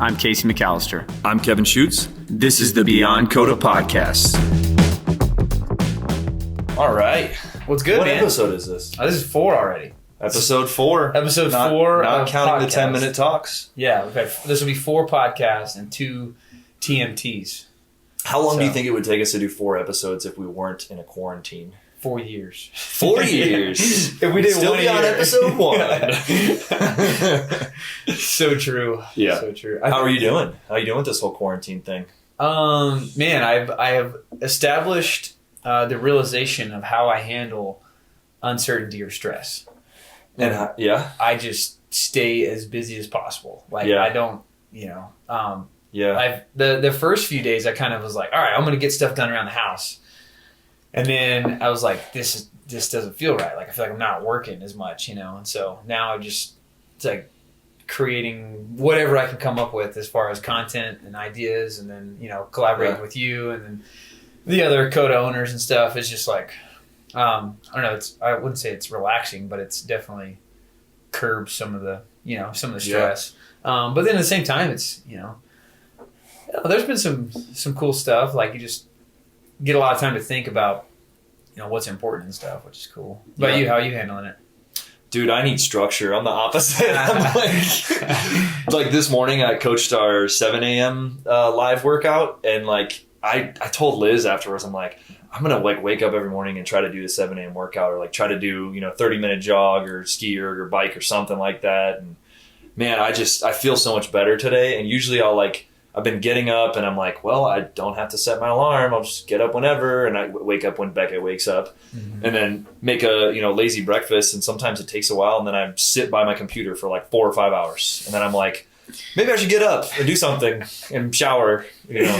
I'm Casey McAllister. I'm Kevin Schutz. This is the Beyond Koda podcast. All right. What's good, What man? episode is this? This is 4 already. Episode 4. Episode 4 Not of counting the podcast. 10-minute talks. Yeah, this will be 4 podcasts and 2 TMTs. How long do you think it would take us to do 4 episodes if we weren't in a quarantine? 4 years. 4 years. If we did Still one be on year. episode 1. So true. Yeah. So true. How are you doing? How are you doing with this whole quarantine thing? Man, I have established the realization of how I handle uncertainty or stress. And I just stay as busy as possible. Like Yeah. I don't, yeah. the first few days I kind of was like, all right, I'm going to get stuff done around the house. And then I was like, this doesn't feel right. Like I feel like I'm not working as much, And so now it's like creating whatever I can come up with as far as content and ideas, and then, collaborating with you and then the other Koda owners and stuff. It's just like, I don't know. I wouldn't say it's relaxing, but it's definitely curbs some of the stress. But then at the same time, it's, there's been some cool stuff. Like you just get a lot of time to think about, what's important and stuff, which is cool. But you, how are you handling it? Dude, I need structure. I'm the opposite. I'm like this morning I coached our 7 a.m. Live workout, and like I told Liz afterwards, I'm like, I'm gonna wake up every morning and try to do the 7 a.m. workout, or like try to do 30-minute jog or ski or bike or something like that. And man, I feel so much better today. And usually I've been getting up and I'm like, well, I don't have to set my alarm. I'll just get up whenever, and I wake up when Becca wakes up, and then make a lazy breakfast. And sometimes it takes a while, and then I sit by my computer for like 4 or 5 hours, and then I'm like, maybe I should get up and do something and shower,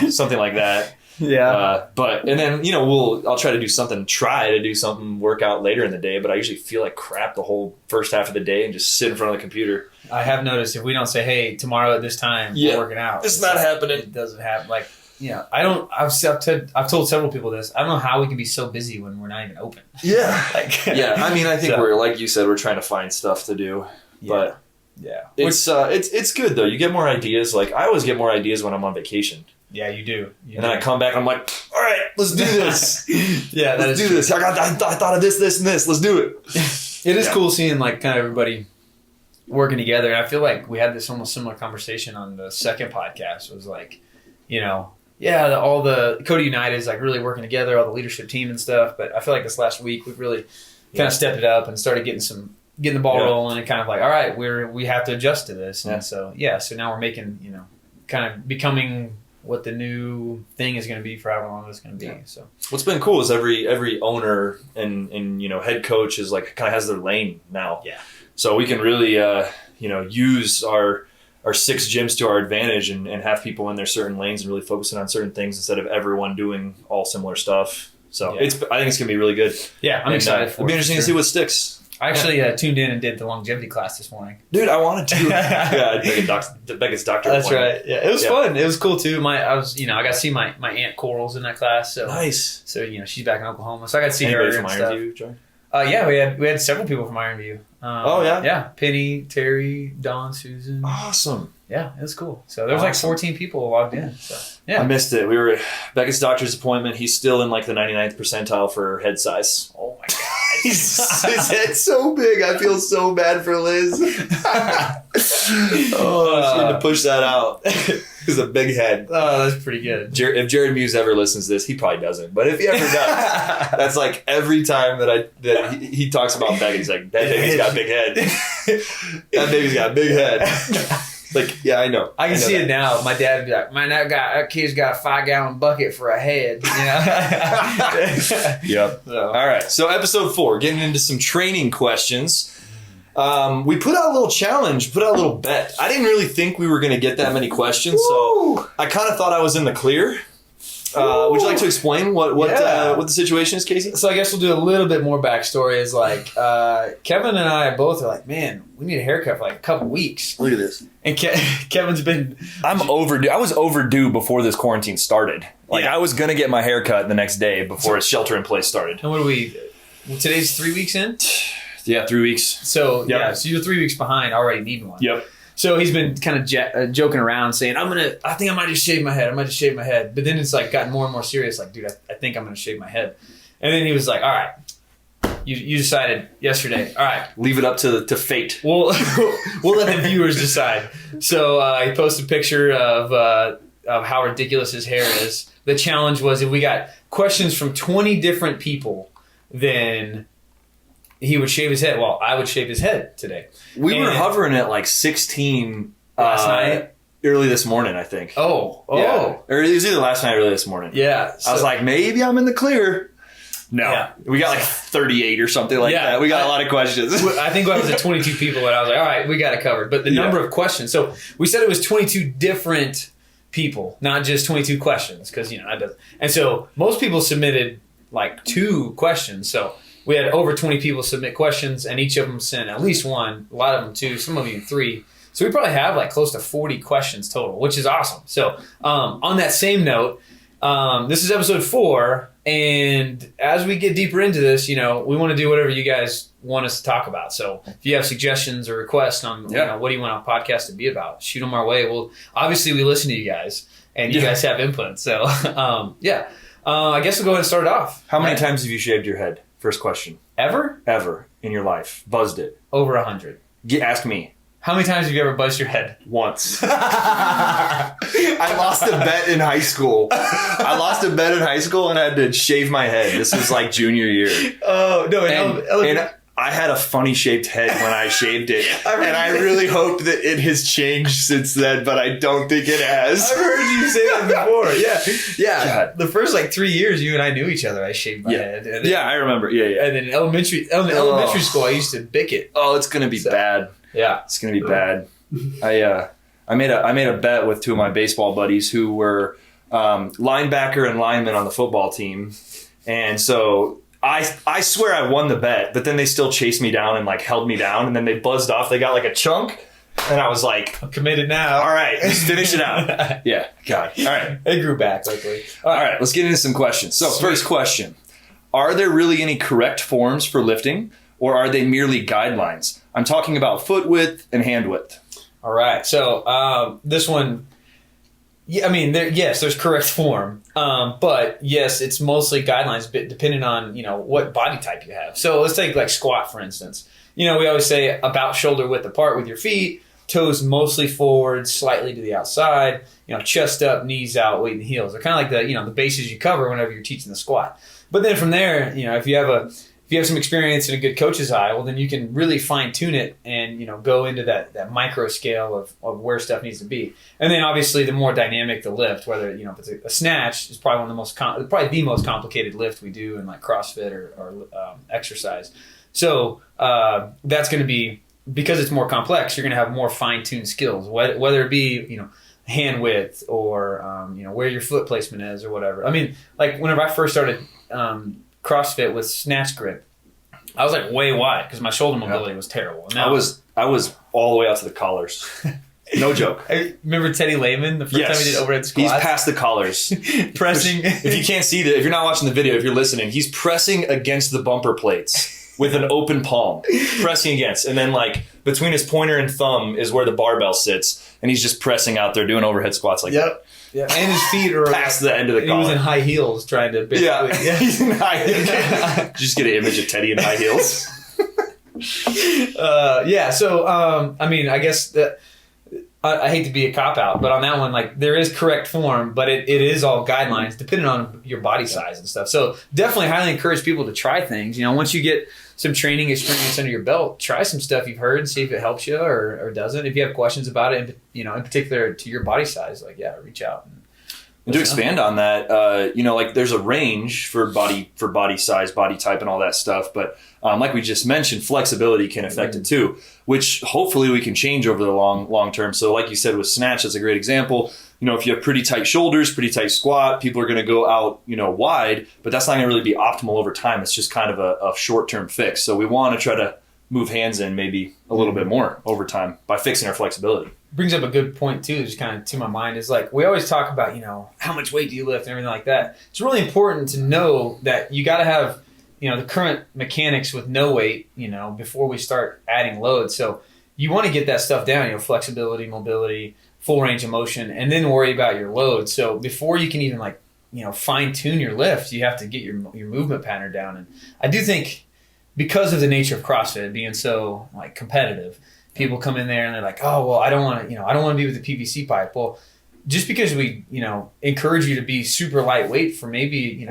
something like that. Yeah. And then I'll try to do something, workout later in the day. But I usually feel like crap the whole first half of the day and just sit in front of the computer. I have noticed if we don't say, hey, tomorrow at this time, we're working out. It's not happening. It doesn't happen. Like, I've told several people this. I don't know how we can be so busy when we're not even open. Yeah. I think we're, like you said, we're trying to find stuff to do. Yeah. But yeah, it's good though. You get more ideas. Like I always get more ideas when I'm on vacation. Yeah, you do. Then I come back and I'm like, all right, let's do this. Yeah, let's do this. I thought of this, and this. Let's do it. It is cool seeing like kind of everybody working together. And I feel like we had this almost similar conversation on the second podcast. It was like, all the Koda United is like really working together, all the leadership team and stuff. But I feel like this last week we've really kind of stepped it up and started getting the ball rolling, and kind of like, all right, we have to adjust to this. And so now we're making, kind of becoming what the new thing is going to be for however long it's going to be. So what's been cool is every owner and head coach is like kind of has their lane now. Yeah. So we can really use our 6 gyms to our advantage and have people in their certain lanes and really focusing on certain things instead of everyone doing all similar stuff. So I think it's going to be be really good. Yeah, I'm excited for it. It'll be interesting to see what sticks. I actually tuned in and did the longevity class this morning. Dude, I wanted to. Becca's doctor. That's right. Yeah, it was fun. It was cool too. I got to see my aunt Coral's in that class. So nice. So she's back in Oklahoma, so I got to see Anybody her from and stuff. Ironview join? Yeah, we had several people from Ironview. Yeah, Penny, Terry, Dawn, Susan. Awesome. Yeah, it was cool. So there was like 14 people logged in. So yeah, I missed it. We were Becca's doctor's appointment. He's still in like the 99th percentile for head size. Oh my god. His head's so big. I feel so bad for Liz. She had to push that out. He's a big head. Oh, that's pretty good. If Jared Muse ever listens to this, he probably doesn't. But if he ever does, that's like every time that he talks about Becca, he's like, that baby's got a big head. That baby's got a big head. Like, yeah, I know. I can see it now. My dad would be like, man, that kid's got a 5-gallon bucket for a head. Yep. So. All right. So episode 4, getting into some training questions. We put out a little challenge, put out a little bet. I didn't really think we were going to get that many questions, so I kind of thought I was in the clear. Would you like to explain what the situation is, Casey? So I guess we'll do a little bit more backstory. Is like Kevin and I both are like, man, we need a haircut for like a couple weeks. Look at this. And Kevin's been... I'm overdue. I was overdue before this quarantine started. I was going to get my hair cut the next day before shelter in place started. And what are we... Today's 3 weeks in? Yeah, 3 weeks. So, so you're 3 weeks behind already needing one. Yep. So he's been kind of joking around saying, I think I might just shave my head. But then it's like gotten more and more serious. Like, dude, I think I'm going to shave my head. And then he was like, all right, you decided yesterday. All right. Leave it up to fate. We'll let the viewers decide. So he posted a picture of how ridiculous his hair is. The challenge was if we got questions from 20 different people, then he would shave his head. Well, I would shave his head today. We were hovering at like 16 last night. Early this morning, I think. Oh. Yeah. Or it was either last night or early this morning. Yeah. I was like, maybe I'm in the clear. No. Yeah. We got like 38 or something like that. We got a lot of questions. I think I was at 22 people, and I was like, all right, we got it covered. But the number of questions. So we said it was 22 different people, not just 22 questions, because, that doesn't. And so most people submitted like 2 questions. So we had over 20 people submit questions, and each of them sent at least 1, a lot of them 2, some of them 3. So we probably have like close to 40 questions total, which is awesome. So on that same note, this is episode 4, and as we get deeper into this, we want to do whatever you guys want us to talk about. So if you have suggestions or requests on what do you want our podcast to be about, shoot them our way. Well, obviously we listen to you guys, and you guys have input. So I guess we'll go ahead and start it off. How many times have you shaved your head? First question. Ever in your life? Buzzed it? Over 100. Ask me. How many times have you ever buzzed your head? Once. I lost a bet in high school. And I had to shave my head. This was like junior year. Oh, no. And I had a funny shaped head when I shaved it. And I really hope that it has changed since then, but I don't think it has. I've heard you say that before. Yeah. God. The first 3 years you and I knew each other, I shaved my head. And then, I remember. Yeah. And then in elementary school, I used to bick it. Oh, it's going to be bad. Yeah. It's going to be bad. I made a bet with 2 of my baseball buddies who were linebacker and lineman on the football team. And so I swear I won the bet, but then they still chased me down and held me down, and then they buzzed off. They got a chunk, and I was like, I'm committed now. All right, let's finish it out. Yeah, God. All right. It grew back quickly. All right, let's get into some questions. So first question, are there really any correct forms for lifting, or are they merely guidelines? I'm talking about foot width and hand width. All right. So this one, there's correct form. But yes, it's mostly guidelines, but depending on, what body type you have. So let's take squat, for instance. We always say about shoulder width apart with your feet, toes mostly forward, slightly to the outside, chest up, knees out, weight in the heels. They're kind of like the bases you cover whenever you're teaching the squat. But then from there, if you have some experience and a good coach's eye, well, then you can really fine tune it and, go into that micro scale of where stuff needs to be. And then obviously the more dynamic the lift, whether, if it's a snatch is probably one of the most, probably the most complicated lift we do in CrossFit or exercise. So that's going to be, because it's more complex, you're going to have more fine tuned skills, whether it be, hand width or, where your foot placement is or whatever. Whenever I first started, CrossFit with snatch grip, I was way wide because my shoulder mobility was terrible. Now, I was all the way out to the collars. No joke. I remember Teddy Lehman the first time he did overhead squats. He's past the collars, pressing. If you can't see that, if you're not watching the video, if you're listening, he's pressing against the bumper plates with an open palm, pressing against, and then between his pointer and thumb is where the barbell sits, and he's just pressing out there doing overhead squats like that. Yeah, and his feet are past the end of the collar. He was in high heels trying to basically. Yeah, he's in high heels. Did you just get an image of Teddy in high heels? So I guess that I hate to be a cop out, but on that one, there is correct form, but it is all guidelines depending on your body size and stuff. So definitely highly encourage people to try things. Once you get some training experience under your belt, try some stuff you've heard and see if it helps you or doesn't. If you have questions about it, in particular to your body size, reach out. And to expand on that, there's a range for body size, body type, and all that stuff. But like we just mentioned, flexibility can affect it too, which hopefully we can change over the long term. So like you said with snatch, that's a great example. If you have pretty tight shoulders, pretty tight squat, people are going to go out, wide, but that's not going to really be optimal over time. It's just kind of a short-term fix. So we want to try to move hands in maybe a little bit more over time by fixing our flexibility. Brings up a good point too, just kind of to my mind, is we always talk about, how much weight do you lift and everything like that. It's really important to know that you got to have, the current mechanics with no weight, before we start adding load. So you want to get that stuff down, flexibility, mobility, full range of motion, and then worry about your load. So before you can even fine tune your lift, you have to get your movement pattern down. And I do think because of the nature of CrossFit being so competitive, people come in there and they're like, oh, well, I don't want to be with the PVC pipe. Well, just because we, encourage you to be super lightweight for maybe,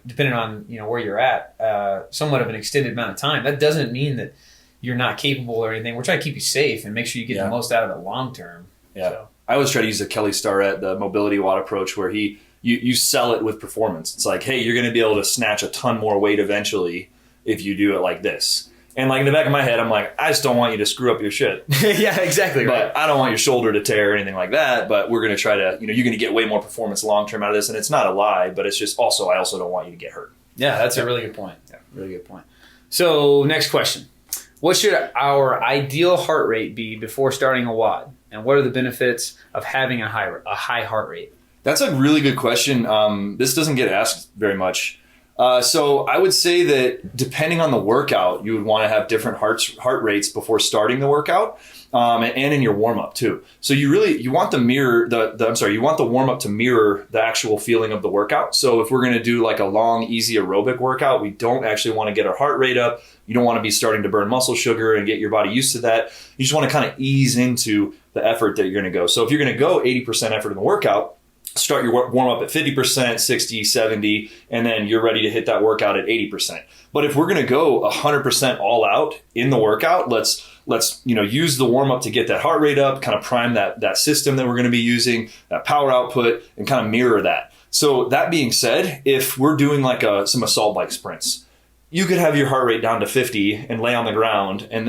depending on, where you're at, somewhat of an extended amount of time, that doesn't mean that you're not capable or anything. We're trying to keep you safe and make sure you get the most out of it long term. Yeah. So. I always try to use the Kelly Starrett, the mobility WOD approach, where you sell it with performance. It's like, hey, you're going to be able to snatch a ton more weight eventually if you do it like this. And in the back of my head, I'm like, I just don't want you to screw up your shit. Yeah, exactly. But I don't want your shoulder to tear or anything like that. But we're going to try to, you're going to get way more performance long term out of this. And it's not a lie, but it's just also, I also don't want you to get hurt. Yeah, that's a really good point. Yeah, really good point. So next question. What should our ideal heart rate be before starting a WOD? And what are the benefits of having a high heart rate? That's a really good question. This doesn't get asked very much. So I would say that depending on the workout, you would want to have different heart rates before starting the workout, and in your warm up too. So you want you want the warm up to mirror the actual feeling of the workout. So if we're going to do a long, easy aerobic workout, we don't actually want to get our heart rate up. You don't want to be starting to burn muscle sugar and get your body used to that. You just want to kind of ease into the effort that you're going to go. So if you're going to go 80% effort in the workout, start your warm up at 50%, 60, 70, and then you're ready to hit that workout at 80%. But if we're going to go 100% all out in the workout, let's use the warm up to get that heart rate up, kind of prime that system that we're going to be using, that power output, and kind of mirror that. So that being said, if we're doing some assault bike sprints, you could have your heart rate down to 50 and lay on the ground and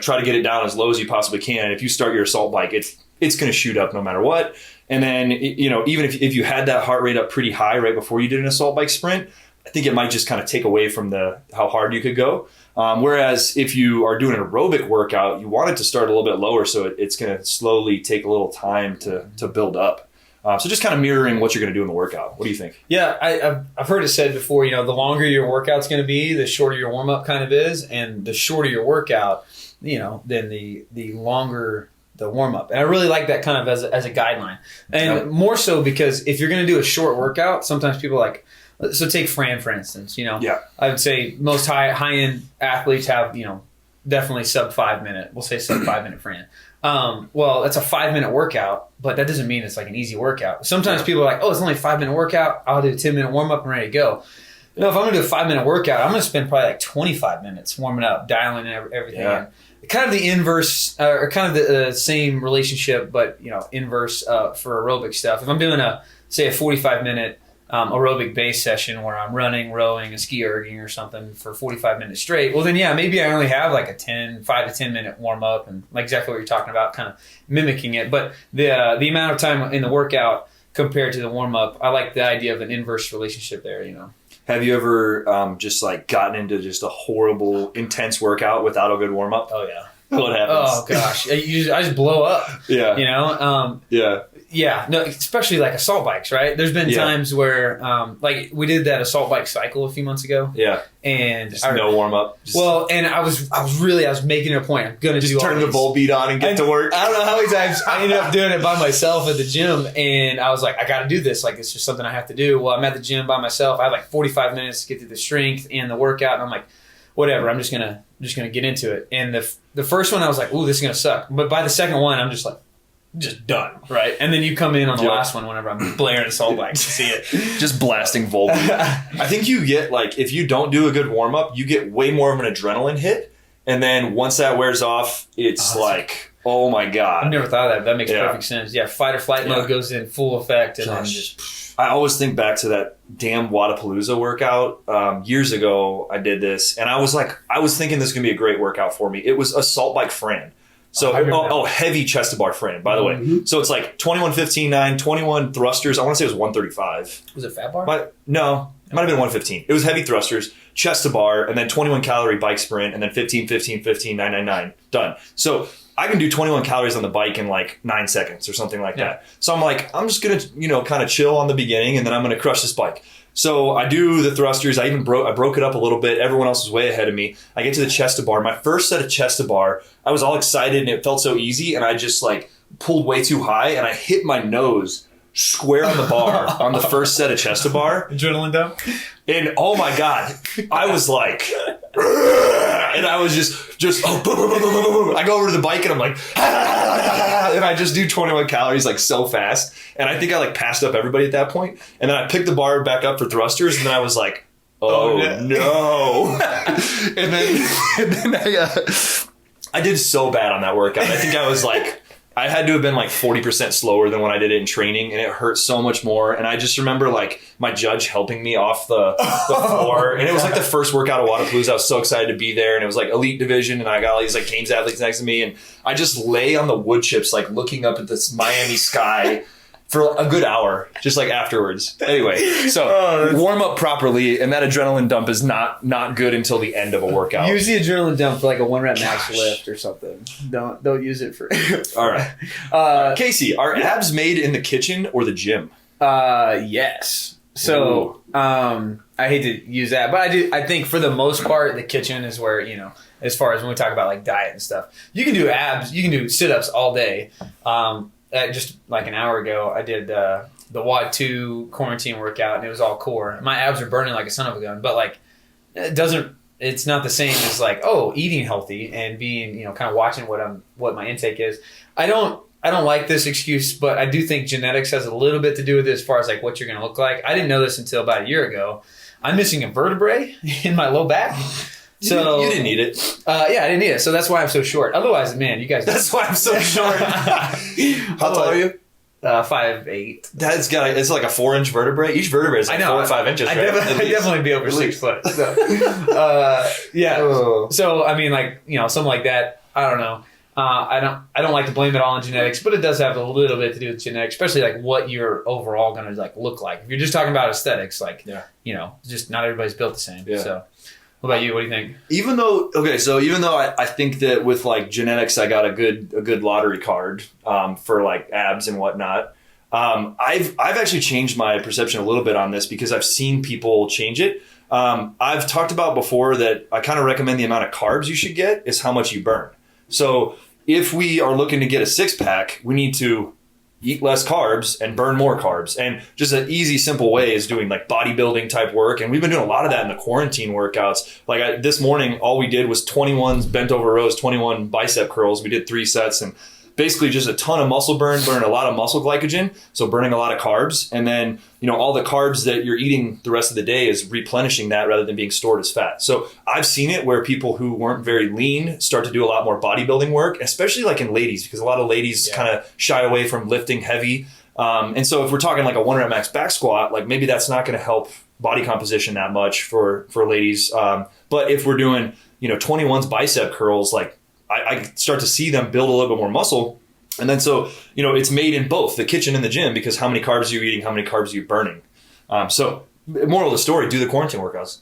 try to get it down as low as you possibly can. And if you start your assault bike, it's going to shoot up no matter what. And then, even if you had that heart rate up pretty high right before you did an assault bike sprint, I think it might just kind of take away from how hard you could go. Whereas if you are doing an aerobic workout, you want it to start a little bit lower, so it's going to slowly take a little time to build up. So just kind of mirroring what you're going to do in the workout. What do you think? Yeah, I've heard it said before, the longer your workout's going to be, the shorter your warm-up kind of is, and the shorter your workout, then the longer the warm-up. And I really like that kind of as a guideline. And more so because if you're going to do a short workout, sometimes people so take Fran, for instance, Yeah. I would say most high-end athletes have, definitely sub 5 minute. We'll say sub 5 minute Fran. Well, that's a 5 minute workout, but that doesn't mean it's an easy workout. Sometimes people are like, oh, it's only a 5 minute workout. I'll do a 10-minute warm up and ready to go. If I'm going to do a 5 minute workout, I'm going to spend probably 25 minutes warming up, dialing in everything in. Kind of the inverse, or kind of the same relationship, but inverse for aerobic stuff. If I'm doing a 45-minute aerobic base session where I'm running, rowing, and ski erging or something for 45 minutes straight, well then maybe I only have a 5 to 10 minute warm up and exactly what you're talking about, kind of mimicking it. But the amount of time in the workout compared to the warm up, I like the idea of an inverse relationship there. Have you ever just gotten into just a horrible, intense workout without a good warm up? Oh yeah. What happens? Oh gosh, I just blow up. Yeah. Yeah. Yeah, no, especially assault bikes, right? There's been times where, we did that assault bike cycle a few months ago. Yeah, and just no warm up. And I was making a point. I'm gonna just turn the bull beat on and get to work. I don't know how many times I ended up doing it by myself at the gym, and I was like, I got to do this. It's just something I have to do. Well, I'm at the gym by myself. I have 45 minutes to get through the strength and the workout, and I'm like, whatever. I'm just gonna get into it. And the first one, I was like, ooh, this is gonna suck. But by the second one, I'm just done, right? And then you come in on the last one whenever I'm blaring assault bike to see it. Just blasting Volbeat. I think you get, if you don't do a good warm-up, you get way more of an adrenaline hit. And then once that wears off, it's oh my God. I've never thought of that. That makes perfect sense. Yeah, fight or flight mode goes in full effect. And then I always think back to that damn Wadapalooza workout. Years ago, I did this. And I was thinking this is going to be a great workout for me. It was assault bike Fran. So, heavy chest to bar frame, by the way. So it's 21, 15, 9, 21 thrusters. I want to say it was 135. Was it fat bar? No, it might have been 115. It was heavy thrusters, chest to bar, and then 21 calorie bike sprint, and then 15, 15, 15, 9, 9, 9. Done. So I can do 21 calories on the bike in like 9 seconds or something like that. So I'm like, I'm just going to, kind of chill on the beginning and then I'm going to crush this bike. So I do the thrusters. I broke it up a little bit. Everyone else was way ahead of me. I get to the chest to bar. My first set of chest to bar, I was all excited and it felt so easy. And I just like pulled way too high and I hit my nose square on the bar on the first set of chest to bar. Adrenaline dump. And oh my God, I was like, and I was just I go over to the bike and I'm like, and I just do 21 calories like so fast. And I think I like passed up everybody at that point. And then I picked the bar back up for thrusters and then I was like, oh no. and then I did so bad on that workout. I think I was like, I had to have been like 40% slower than when I did it in training, and it hurt so much more. And I just remember like my judge helping me off the floor, and it was like the first workout of Wadapalooza. I was so excited to be there, and it was like elite division, and I got all these like games athletes next to me, and I just lay on the wood chips like looking up at this Miami sky for a good hour, just like afterwards. Anyway, so warm up properly, and that adrenaline dump is not good until the end of a workout. Use the adrenaline dump for like a 1 rep max lift or something. Don't use it for. All right, Casey, are abs made in the kitchen or the gym? Yes. So I hate to use that, but I think for the most part, the kitchen is where as far as when we talk about like diet and stuff, you can do abs, you can do sit-ups all day. Just like an hour ago, I did the WOD 2 quarantine workout, and it was all core. My abs are burning like a son of a gun, but like it's not the same as like eating healthy and being kind of watching what my intake is. I don't like this excuse, but I do think genetics has a little bit to do with it as far as like what you're going to look like. I didn't know this until about a year ago. I'm missing a vertebrae in my low back. So you didn't need it. I didn't need it. So that's why I'm so short. Otherwise, man, you guys. That's why I'm so short. How tall are you? 5'8". It's like a 4-inch vertebrae. Each vertebrae is like 4 or 5 inches. I'd Right? definitely be over 6 foot. So, So I mean, like something like that. I don't know. I don't like to blame it all on genetics, but it does have a little bit to do with genetics, especially like what you're overall going to like look like. If you're just talking about aesthetics, like just not everybody's built the same. Yeah. So. What about you? What do you think? Even though I think that with like genetics, I got a good lottery card for like abs and whatnot. I've actually changed my perception a little bit on this because I've seen people change it. I've talked about before that I kind of recommend the amount of carbs you should get is how much you burn. So if we are looking to get a 6-pack, we need to eat less carbs and burn more carbs. And just an easy, simple way is doing like bodybuilding type work. And we've been doing a lot of that in the quarantine workouts. Like this morning, all we did was 21 bent over rows, 21 bicep curls. We did 3 sets and basically just a ton of muscle burn a lot of muscle glycogen. So burning a lot of carbs. And then, all the carbs that you're eating the rest of the day is replenishing that rather than being stored as fat. So I've seen it where people who weren't very lean start to do a lot more bodybuilding work, especially like in ladies, because a lot of ladies kind of shy away from lifting heavy. And so if we're talking like a 1 rep max back squat, like maybe that's not going to help body composition that much for ladies. But if we're doing, 21's bicep curls, like I start to see them build a little bit more muscle. And then so, it's made in both the kitchen and the gym because how many carbs are you eating, how many carbs are you burning? So moral of the story, do the quarantine workouts.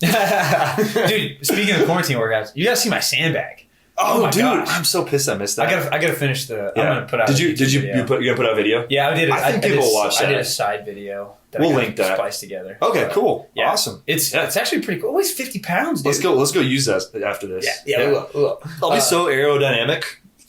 Dude, speaking of quarantine workouts, you gotta see my sandbag. Oh my dude, gosh. I'm so pissed I missed that. I gotta finish the. Yeah. I'm gonna put out. You're gonna put out a video? Yeah, I did. I think people will watch that. I did a side video. We'll link that. Spliced together. Okay, cool. Yeah. Awesome. It's actually pretty cool. It's 50 pounds, dude. Let's go use that after this. Yeah. We will. I'll be so aerodynamic.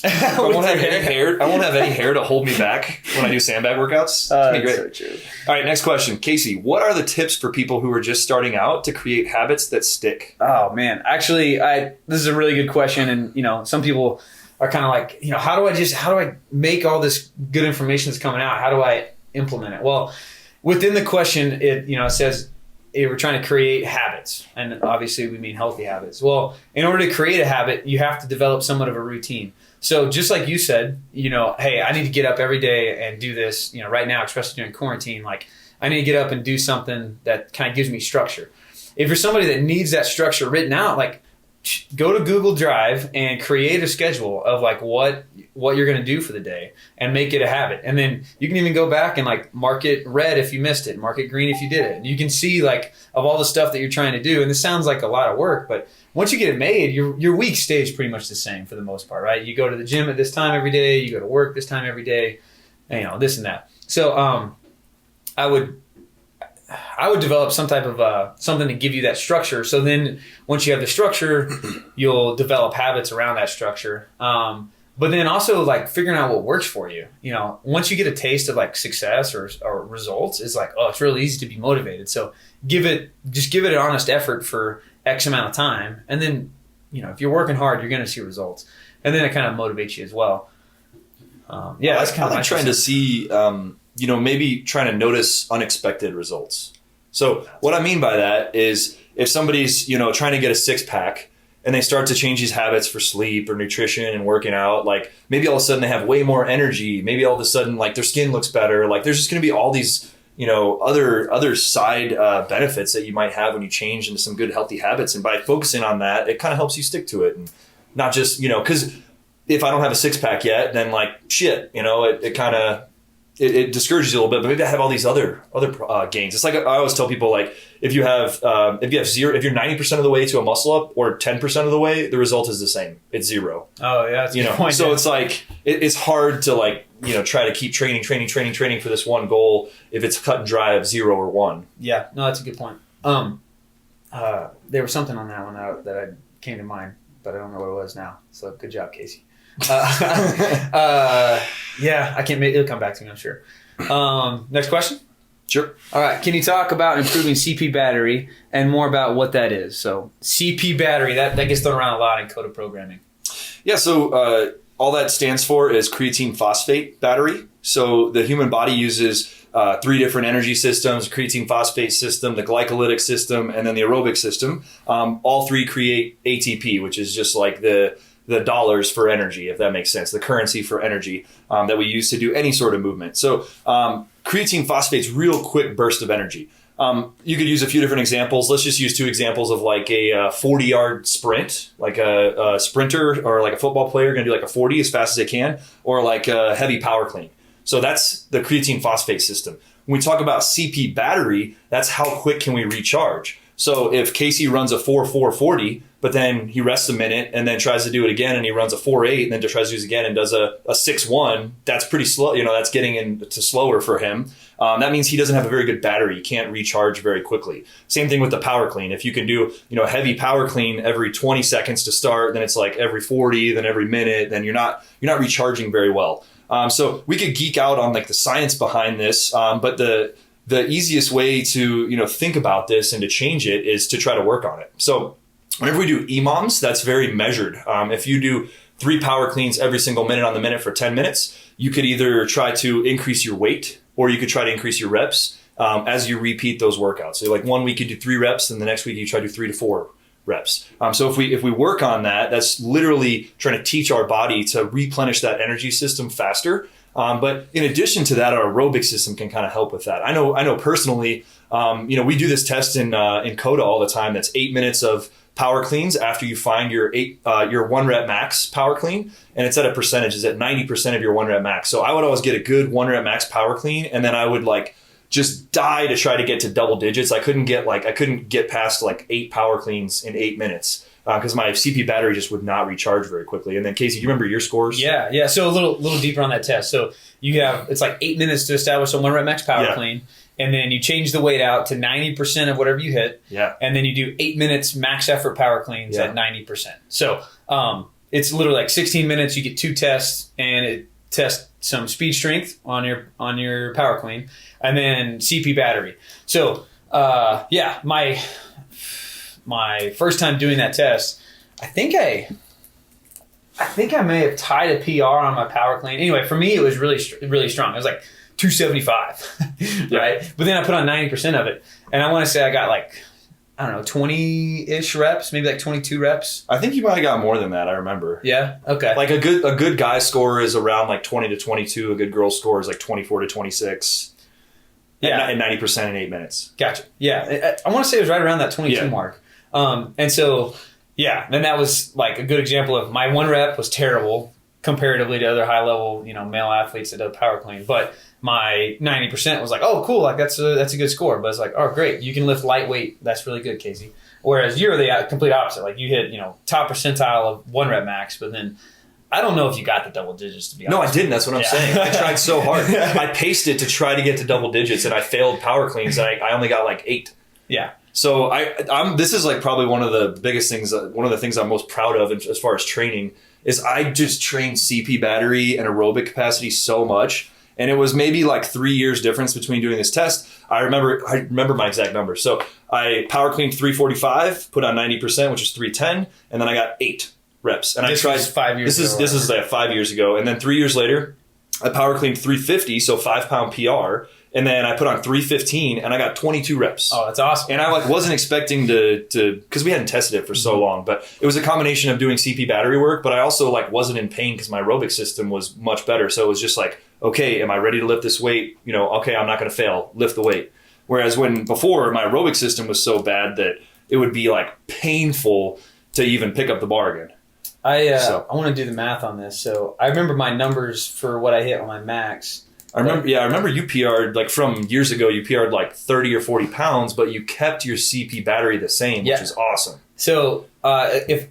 I won't have any hair. I won't have any hair to hold me back when I do sandbag workouts. It's gonna be great. So true. All right, next question, Casey. What are the tips for people who are just starting out to create habits that stick? Oh man, actually, this is a really good question, and some people are kind of like, how do I make all this good information that's coming out? How do I implement it? Well, within the question, it says we're trying to create habits, and obviously we mean healthy habits. Well, in order to create a habit, you have to develop somewhat of a routine. So just like you said, hey, I need to get up every day and do this, right now, especially during quarantine, like I need to get up and do something that kind of gives me structure. If you're somebody that needs that structure written out, like go to Google Drive and create a schedule of like what you're going to do for the day and make it a habit. And then you can even go back and like mark it red if you missed it, mark it green if you did it. And you can see like of all the stuff that you're trying to do. And this sounds like a lot of work, but once you get it made, your week stays pretty much the same for the most part, right? You go to the gym at this time every day, you go to work this time every day, and, this and that. So I would develop some type of something to give you that structure. So then once you have the structure, you'll develop habits around that structure. But then also like figuring out what works for you. Once you get a taste of like success or results, it's like, oh, it's really easy to be motivated. So give it an honest effort for X amount of time. And then, if you're working hard, you're going to see results. And then it kind of motivates you as well. That's kind of like trying to see, maybe trying to notice unexpected results. So what I mean by that is if somebody's, trying to get a 6-pack and they start to change these habits for sleep or nutrition and working out, like maybe all of a sudden they have way more energy. Maybe all of a sudden like their skin looks better. Like there's just going to be all these, other side benefits that you might have when you change into some good healthy habits. And by focusing on that, it kind of helps you stick to it and not just, because if I don't have a 6-pack yet, then like shit, it kind of, it discourages you a little bit, but maybe I have all these other gains. It's like I always tell people, like if you're 90% of the way to a muscle up or 10% of the way, the result is the same. It's 0. Oh yeah, that's a good point. So it's like it's hard to like try to keep training for this one goal if it's cut and dry of 0 or 1. Yeah, no, that's a good point. There was something on that one that came to mind, but I don't know what it was now. So good job, Casey. Yeah, I can't make it'll come back to me, I'm sure. Next question. Sure. All right. Can you talk about improving CP battery and more about what that is? So CP battery, that gets thrown around a lot in Koda programming. Yeah. So all that stands for is creatine phosphate battery. So the human body uses 3 different energy systems: creatine phosphate system, the glycolytic system, and then the aerobic system. All 3 create ATP, which is just like the dollars for energy, if that makes sense, the currency for energy that we use to do any sort of movement. So creatine phosphate's real quick burst of energy. You could use a few different examples. Let's just use 2 examples of like a 40-yard sprint, like a sprinter or like a football player going to do like a 40 as fast as they can, or like a heavy power clean. So that's the creatine phosphate system. When we talk about CP battery, that's how quick can we recharge. So if Casey runs a 4.440, but then he rests a minute and then tries to do it again, and he runs a 4.8 and then tries to do it again and does a 6.1, that's pretty slow. That's getting into slower for him. That means he doesn't have a very good battery. He can't recharge very quickly. Same thing with the power clean. If you can do, a heavy power clean every 20 seconds to start, then it's like every 40, then every minute, then you're not recharging very well. So we could geek out on like the science behind this, but the easiest way to think about this and to change it is to try to work on it. So whenever we do EMOMs, that's very measured. If you do 3 power cleans every single minute on the minute for 10 minutes, you could either try to increase your weight or you could try to increase your reps as you repeat those workouts. So like one week you do 3 reps, and the next week you try to do 3 to 4 reps. So if we work on that, that's literally trying to teach our body to replenish that energy system faster. But in addition to that, our aerobic system can kind of help with that. I know personally, we do this test in Koda all the time. That's 8 minutes of power cleans after you find your 1 rep max power clean, and it's at a percentage. It's at 90% of your 1 rep max. So I would always get a good 1 rep max power clean, and then I would like just die to try to get to double digits. I couldn't get past like 8 power cleans in 8 minutes. Because my CP battery just would not recharge very quickly. And then Casey, do you remember your scores? Yeah. So a little deeper on that test. So it's like 8 minutes to establish a 1 rep max power clean, and then you change the weight out to 90% of whatever you hit. Yeah. And then you do 8 minutes max effort power cleans at 90%. So it's literally like 16 minutes. You get 2 tests, and it tests some speed strength on your power clean, and then CP battery. So my first time doing that test, I think I may have tied a PR on my power clean. Anyway, for me, it was really, really strong. It was like 275, right? But then I put on 90% of it, and I want to say I got like, I don't know, 20-ish reps, maybe like 22 reps. I think you might have got more than that. I remember. Yeah. Okay. Like a good guy score is around like 20 to 22. A good girl score is like 24 to 26. Yeah. And 90% in 8 minutes. Gotcha. Yeah. I want to say it was right around that 22 mark. And so, Yeah, and that was like a good example of my 1 rep was terrible comparatively to other high level, male athletes that do power clean. But my 90% was like, oh, cool, like that's a good score. But it's like, oh, great, you can lift lightweight. That's really good, Casey. Whereas you're the complete opposite. Like you hit, top percentile of 1 rep max, but then I don't know if you got the double digits, to be honest. No, I didn't. That's what I'm saying. I tried so hard. I paced it to try to get to double digits, and I failed power cleans. And I only got like 8. Yeah. So this is like probably one of the biggest things, one of the things I'm most proud of as far as training is I just trained CP battery and aerobic capacity so much. And it was maybe like 3 years difference between doing this test. I remember my exact numbers. So I power cleaned 345, put on 90%, which is 310, and then I got 8 reps. And this I tried was 5 years ago. This is like 5 years ago. And then 3 years later, I power cleaned 350, so 5-pound PR. And then I put on 315 and I got 22 reps. Oh, that's awesome. And I wasn't expecting to because we hadn't tested it for so long, but it was a combination of doing CP battery work, but I also wasn't in pain because my aerobic system was much better. So it was just like, okay, am I ready to lift this weight? Okay, I'm not going to fail. Lift the weight. Whereas before my aerobic system was so bad that it would be like painful to even pick up the bar again. I want to do the math on this. So I remember my numbers for what I hit on my max. I remember you PR'd like from years ago. You PR'd like 30 or 40 pounds, but you kept your CP battery the same, which is awesome. So if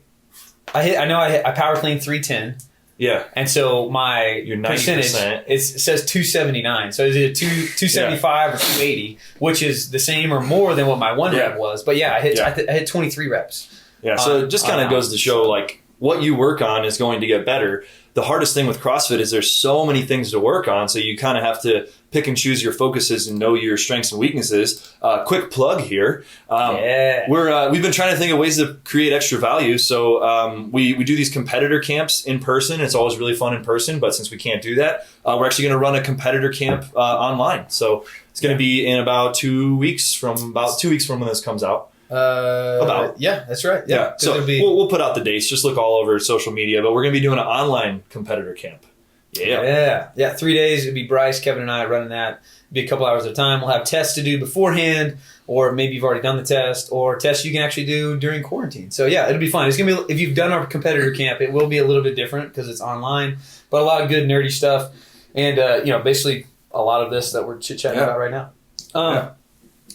I power clean 310. Yeah, and so my your 90%. Percentage it says 279. So is it 275 or 280, which is the same or more than what my 1 rep was. But I hit 23 reps. Yeah, so it just kind of goes to show like what you work on is going to get better. The hardest thing with CrossFit is there's so many things to work on, so you kind of have to pick and choose your focuses and know your strengths and weaknesses. Quick plug here. We've been trying to think of ways to create extra value. So we do these competitor camps in person. It's always really fun in person, but since we can't do that, we're actually going to run a competitor camp online. So it's going to be in about 2 weeks from when this comes out. That's right. Yeah. So we'll put out the dates. Just look all over social media. But we're going to be doing an online competitor camp. Yeah. 3 days. It'd be Bryce, Kevin, and I running that. It'd be a couple hours at a time. We'll have tests to do beforehand, or maybe you've already done the test, or tests you can actually do during quarantine. So it'll be fun. It's gonna be, if you've done our competitor camp, it will be a little bit different because it's online, but a lot of good nerdy stuff, and basically a lot of this that we're chit chatting about right now.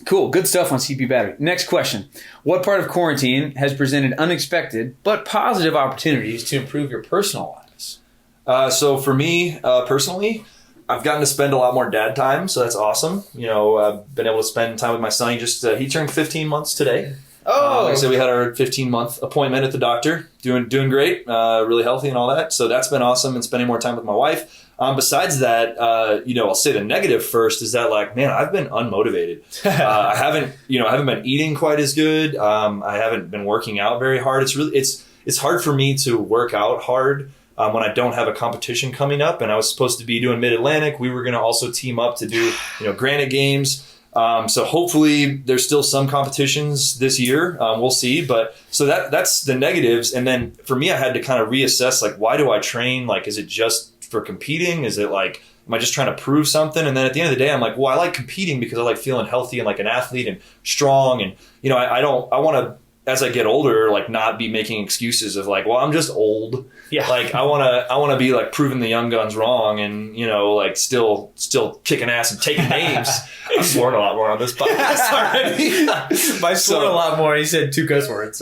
Cool. Good stuff on CP battery. Next question. What part of quarantine has presented unexpected but positive opportunities to improve your personal lives? So for me, personally, I've gotten to spend a lot more dad time, so that's awesome. I've been able to spend time with my son. He turned 15 months today. Oh, like I said, we had our 15-month appointment at the doctor. Doing great, really healthy and all that. So that's been awesome, and spending more time with my wife. Besides that, I'll say the negative first is that I've been unmotivated. I haven't been eating quite as good. I haven't been working out very hard. It's hard for me to work out hard when I don't have a competition coming up. And I was supposed to be doing Mid-Atlantic. We were going to also team up to do Granite Games. So hopefully there's still some competitions this year. We'll see. But so that's the negatives. And then for me, I had to kind of reassess, why do I train? Is it just for competing? Is it am I just trying to prove something? And then at the end of the day, I'm like, well, I like competing because I like feeling healthy and like an athlete and strong. And, I want to, as I get older, not be making excuses of I'm just old. Yeah. I want to be proving the young guns wrong and, still kicking ass and taking names. I'm sworn a lot more on this podcast already. I swore a lot more. He said 2 cuss words.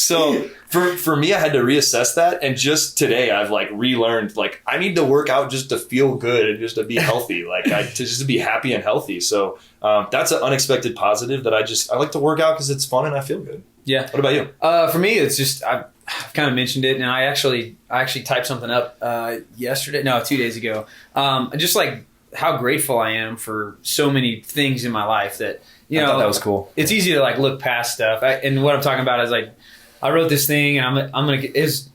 So for me, I had to reassess that. And just today I've relearned, I need to work out just to feel good and just to be healthy, to be happy and healthy. So that's an unexpected positive that I like to work out because it's fun and I feel good. Yeah. What about you? For me, it's just, I've kind of mentioned it, and I actually typed something up 2 days ago. Just how grateful I am for so many things in my life that, I thought that was cool. It's easy to look past stuff. And what I'm talking about is I wrote this thing, and I'm going to, it's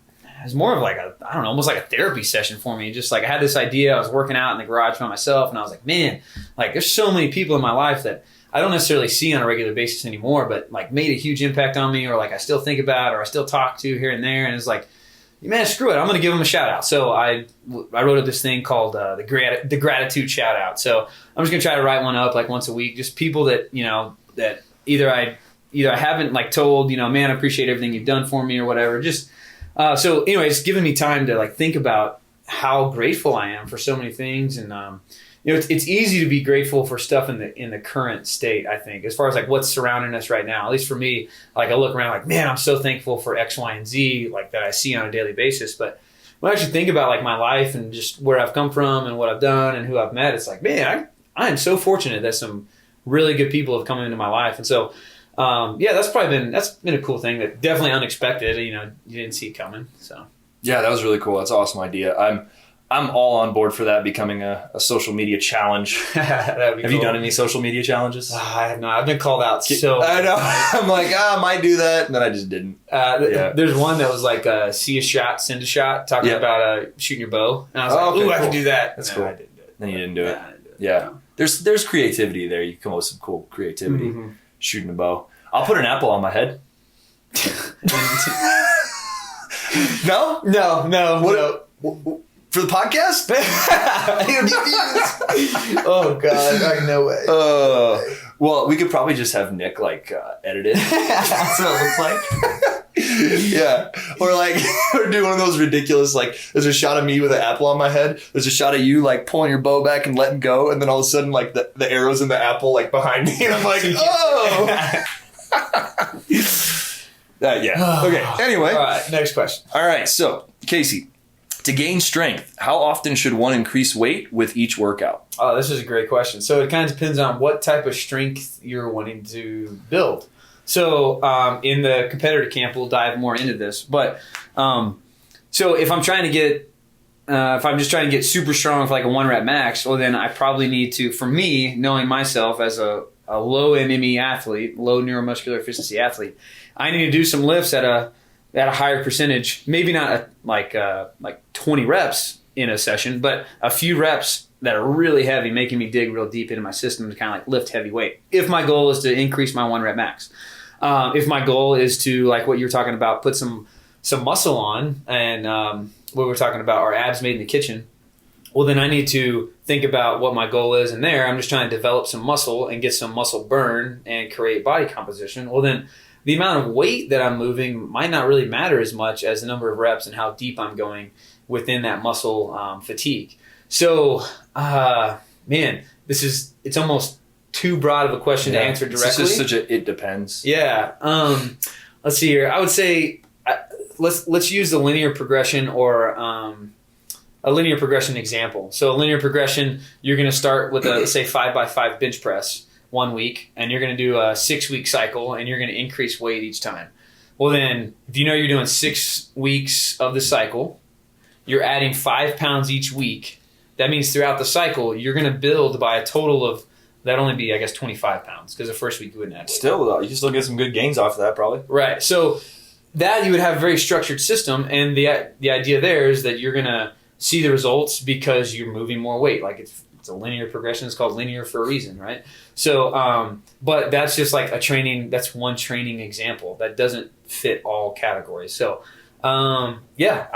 more of almost like a therapy session for me. Just I had this idea. I was working out in the garage by myself, and I was like, man, there's so many people in my life that I don't necessarily see on a regular basis anymore, but made a huge impact on me, or I still think about, or I still talk to here and there. And it's man, screw it, I'm going to give them a shout out. So I wrote up this thing called the gratitude shout out. So I'm just going to try to write one up once a week. Just people that, that either I either I haven't like told, man, I appreciate everything you've done for me or whatever. Just so anyway, it's given me time to like think about how grateful I am for so many things. And it's easy to be grateful for stuff in the current state, I think, as far as like what's surrounding us right now. At least for me, like I look around like, man, I'm so thankful for X, Y, and Z, like that I see on a daily basis. But when I actually think about like my life and just where I've come from and what I've done and who I've met, it's like, man, I am so fortunate that some really good people have come into my life. And so, that's been a cool thing that definitely unexpected. You didn't see it coming. So Yeah, that was really cool. That's an awesome idea. I'm all on board for that becoming a social media challenge. Have you done any social media challenges? I have not. I've been called out so. I know. I'm like, I might do that, and then I just didn't. There's one that was like see a shot, send a shot, talking about shooting your bow, and I was like, ooh, I can do that. That's cool. I didn't do it. Then you didn't do it. I didn't do it. Yeah. There's creativity there. You come up with some cool creativity. Shooting a bow. I'll put an apple on my head. No? No. For the podcast? Oh God! Like, no way. Well, we could probably just have Nick edit it. That's what it looks like. Yeah, or or do one of those ridiculous there's a shot of me with an apple on my head. There's a shot of you pulling your bow back and letting go, and then all of a sudden the arrows in the apple behind me, and I'm like, oh. Yeah. Okay. Anyway. All right. Next question. All right. So, Casey, to gain strength, how often should one increase weight with each workout? Oh, this is a great question. So it kind of depends on what type of strength you're wanting to build. So in the competitor camp, we'll dive more into this. But so if I'm trying to get, if I'm just trying to get super strong for a 1-rep max, well, then I probably need to, for me, knowing myself as a low MME athlete, low neuromuscular efficiency athlete, I need to do some lifts at a higher percentage. Maybe not like 20 reps in a session, but a few reps that are really heavy, making me dig real deep into my system to kind of lift heavy weight. If my goal is to increase my 1-rep max, if my goal is to, like what you were talking about, put some muscle on, and what we're talking about are abs made in the kitchen, well, then I need to think about what my goal is. And there, I'm just trying to develop some muscle and get some muscle burn and create body composition. Well, then the amount of weight that I'm moving might not really matter as much as the number of reps and how deep I'm going within that muscle fatigue. So, man, it's almost too broad of a question to answer directly. It's just it depends. Yeah. Let's see here. I would say let's use the linear progression or a linear progression example. So a linear progression, you're going to start with a, say, 5x5 bench press 1 week, and you're going to do a 6-week cycle, and you're going to increase weight each time. Well, then, if you know you're doing 6 weeks of the cycle, you're adding 5 pounds each week. That means throughout the cycle, you're going to build by a total of, that'd only be, 25 pounds, because the first week you wouldn't add weight. Still, though, you can still get some good gains off of that, probably. Right. So that you would have a very structured system, and the idea there is that you're going to see the results because you're moving more weight. It's a linear progression. It's called linear for a reason, right? So, but that's just that's one training example that doesn't fit all categories. So, I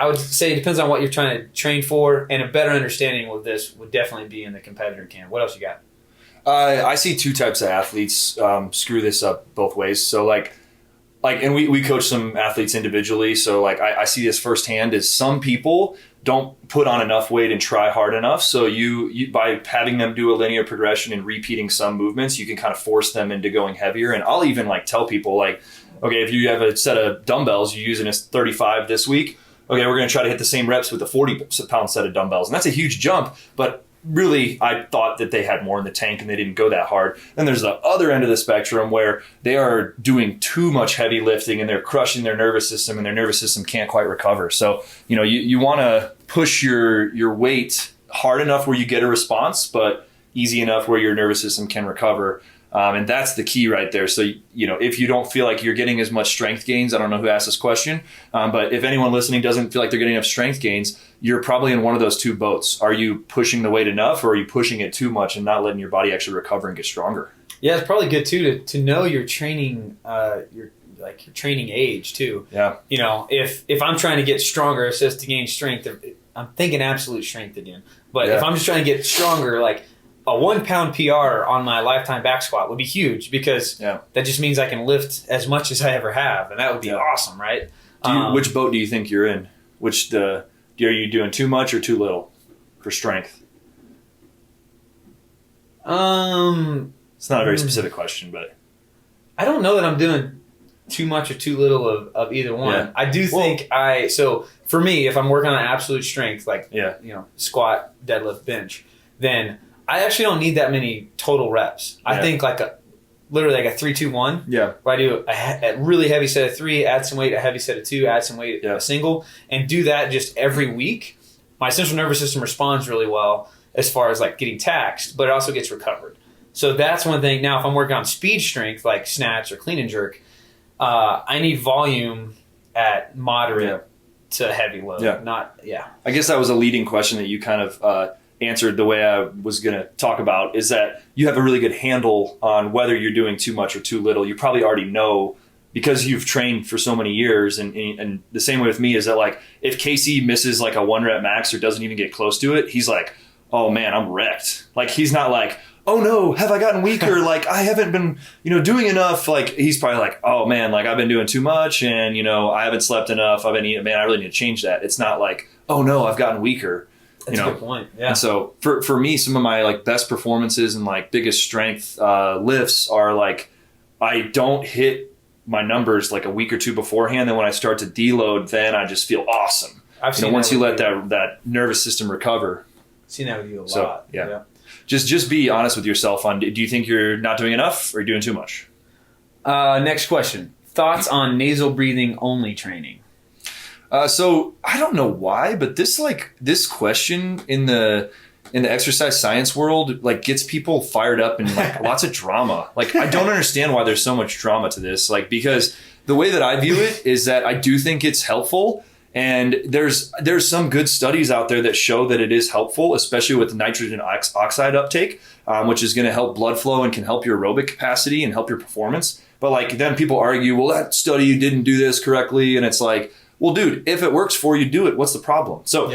would say it depends on what you're trying to train for, and a better understanding of this would definitely be in the competitor camp. What else you got? I see two types of athletes screw this up both ways. So and we coach some athletes individually. So I see this firsthand is some people don't put on enough weight and try hard enough. So you by having them do a linear progression and repeating some movements, you can kind of force them into going heavier. And I'll even tell people okay, if you have a set of dumbbells, you're using a 35 this week. Okay, we're going to try to hit the same reps with a 40-pound set of dumbbells. And that's a huge jump, but really, I thought that they had more in the tank and they didn't go that hard. Then there's the other end of the spectrum where they are doing too much heavy lifting and they're crushing their nervous system, and their nervous system can't quite recover. So, you want to push your weight hard enough where you get a response, but easy enough where your nervous system can recover. And that's the key right there. So, if you don't feel like you're getting as much strength gains, I don't know who asked this question, but if anyone listening doesn't feel like they're getting enough strength gains, you're probably in one of those two boats. Are you pushing the weight enough, or are you pushing it too much and not letting your body actually recover and get stronger? Yeah, it's probably good too to know your training, your training age too. Yeah. If I'm trying to get stronger, it says to gain strength. I'm thinking absolute strength again. But if I'm just trying to get stronger, a 1 pound PR on my lifetime back squat would be huge because that just means I can lift as much as I ever have, and that would be awesome, right? Which boat do you think you're in? Are you doing too much or too little for strength? It's not a very specific question, but I don't know that I'm doing too much or too little of either one. Yeah. I do think so for me, if I'm working on absolute strength, like squat, deadlift, bench, then I actually don't need that many total reps. I think literally like a 3-2-1. Yeah. Where I do a really heavy set of 3, add some weight, a heavy set of 2, add some weight, a single, and do that just every week. My central nervous system responds really well as far as like getting taxed, but it also gets recovered. So that's one thing. Now, if I'm working on speed strength, like snatch or clean and jerk, I need volume at moderate to heavy load. I guess that was a leading question that you kind of answered the way I was going to talk about, is that you have a really good handle on whether you're doing too much or too little. You probably already know because you've trained for so many years. And the same way with me is that, like, if Casey misses like a 1 rep max or doesn't even get close to it, he's like, oh man, I'm wrecked. Like, he's not like, oh no, have I gotten weaker? Like, I haven't been, doing enough. Like, he's probably like, oh man, like I've been doing too much and, I haven't slept enough. I've been eating, man, I really need to change that. It's not like, oh no, I've gotten weaker. That's a good point. Yeah. And so for me, some of my like best performances and like biggest strength lifts are like, I don't hit my numbers like a week or two beforehand. Then when I start to deload, then I just feel awesome. Once you let that nervous system recover. I've seen that with you a lot. Yeah. Just be honest with yourself on, do you think you're not doing enough or doing too much? Next question. Thoughts on nasal breathing only training? So I don't know why, but this question in the exercise science world, like, gets people fired up and like lots of drama. Like, I don't understand why there's so much drama to this. Like, because the way that I view it is that I do think it's helpful. And there's some good studies out there that show that it is helpful, especially with nitrogen oxide uptake, which is going to help blood flow and can help your aerobic capacity and help your performance. But like, then people argue, well, that study didn't do this correctly. And it's like, well, dude, if it works for you, do it. What's the problem? So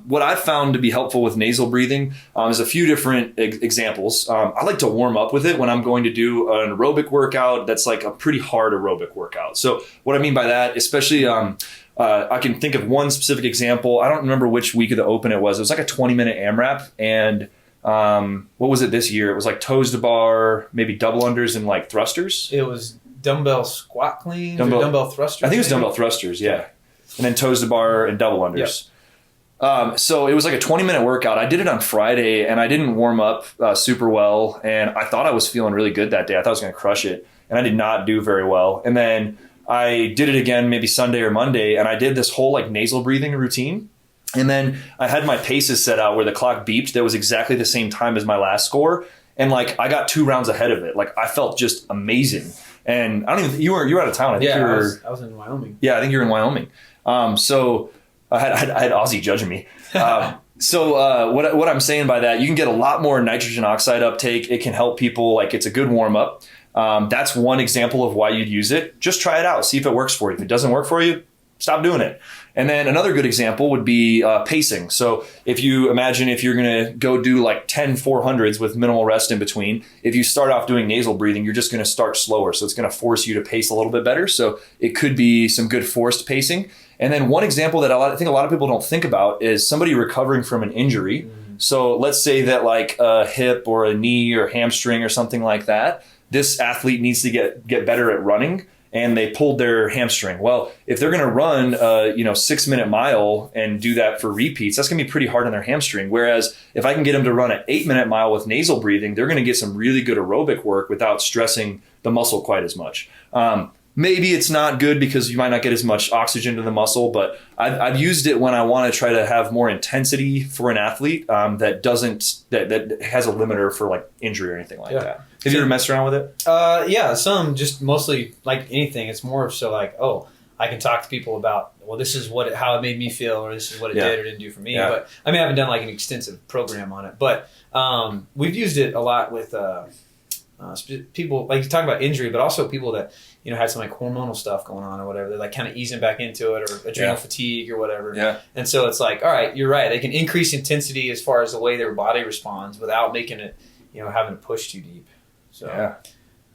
what I've found to be helpful with nasal breathing is a few different examples. I like to warm up with it when I'm going to do an aerobic workout that's like a pretty hard aerobic workout. So what I mean by that, especially I can think of one specific example. I don't remember which week of the Open it was. It was like a 20-minute AMRAP. And what was it this year? It was like toes to bar, maybe double unders and like thrusters. It was dumbbell squat cleans or dumbbell thrusters? I think it was dumbbell thrusters, yeah. And then toes to bar and double unders. Yep. So it was like a 20-minute workout. I did it on Friday, and I didn't warm up super well. And I thought I was feeling really good that day. I thought I was going to crush it. And I did not do very well. And then I did it again maybe Sunday or Monday, and I did this whole like nasal breathing routine. And then I had my paces set out where the clock beeped. That was exactly the same time as my last score. And like, I got 2 rounds ahead of it. Like, I felt just amazing. And I don't even, you were out of town. I think I was in Wyoming. Yeah, I think you were in Wyoming. So I had Aussie judging me. So what I'm saying by that, you can get a lot more nitrogen oxide uptake. It can help people. Like, it's a good warm up. That's one example of why you'd use it. Just try it out. See if it works for you. If it doesn't work for you, stop doing it. And then another good example would be pacing. So if you imagine if you're going to go do like 10 400s with minimal rest in between, if you start off doing nasal breathing, you're just going to start slower. So it's going to force you to pace a little bit better. So it could be some good forced pacing. And then one example that I think a lot of people don't think about is somebody recovering from an injury. Mm-hmm. So let's say that like a hip or a knee or hamstring or something like that, this athlete needs to get better at running, and they pulled their hamstring. Well, if they're going to run a 6-minute mile and do that for repeats, that's going to be pretty hard on their hamstring. Whereas if I can get them to run an 8-minute mile with nasal breathing, they're going to get some really good aerobic work without stressing the muscle quite as much. Maybe it's not good because you might not get as much oxygen to the muscle, but I've used it when I want to try to have more intensity for an athlete that has a limiter for like injury or anything like that. Have you ever messed around with it? Yeah, some, just mostly like anything. It's more so like, oh, I can talk to people about, well, this is how it made me feel, or this is what it did or didn't do for me. Yeah. But I haven't done like an extensive program on it, but we've used it a lot with people like you talk about injury, but also people that had some like hormonal stuff going on or whatever. They're like kind of easing back into it, or adrenal fatigue or whatever. Yeah. And so it's like, all right, you're right. They can increase intensity as far as the way their body responds without making it, having to push too deep. So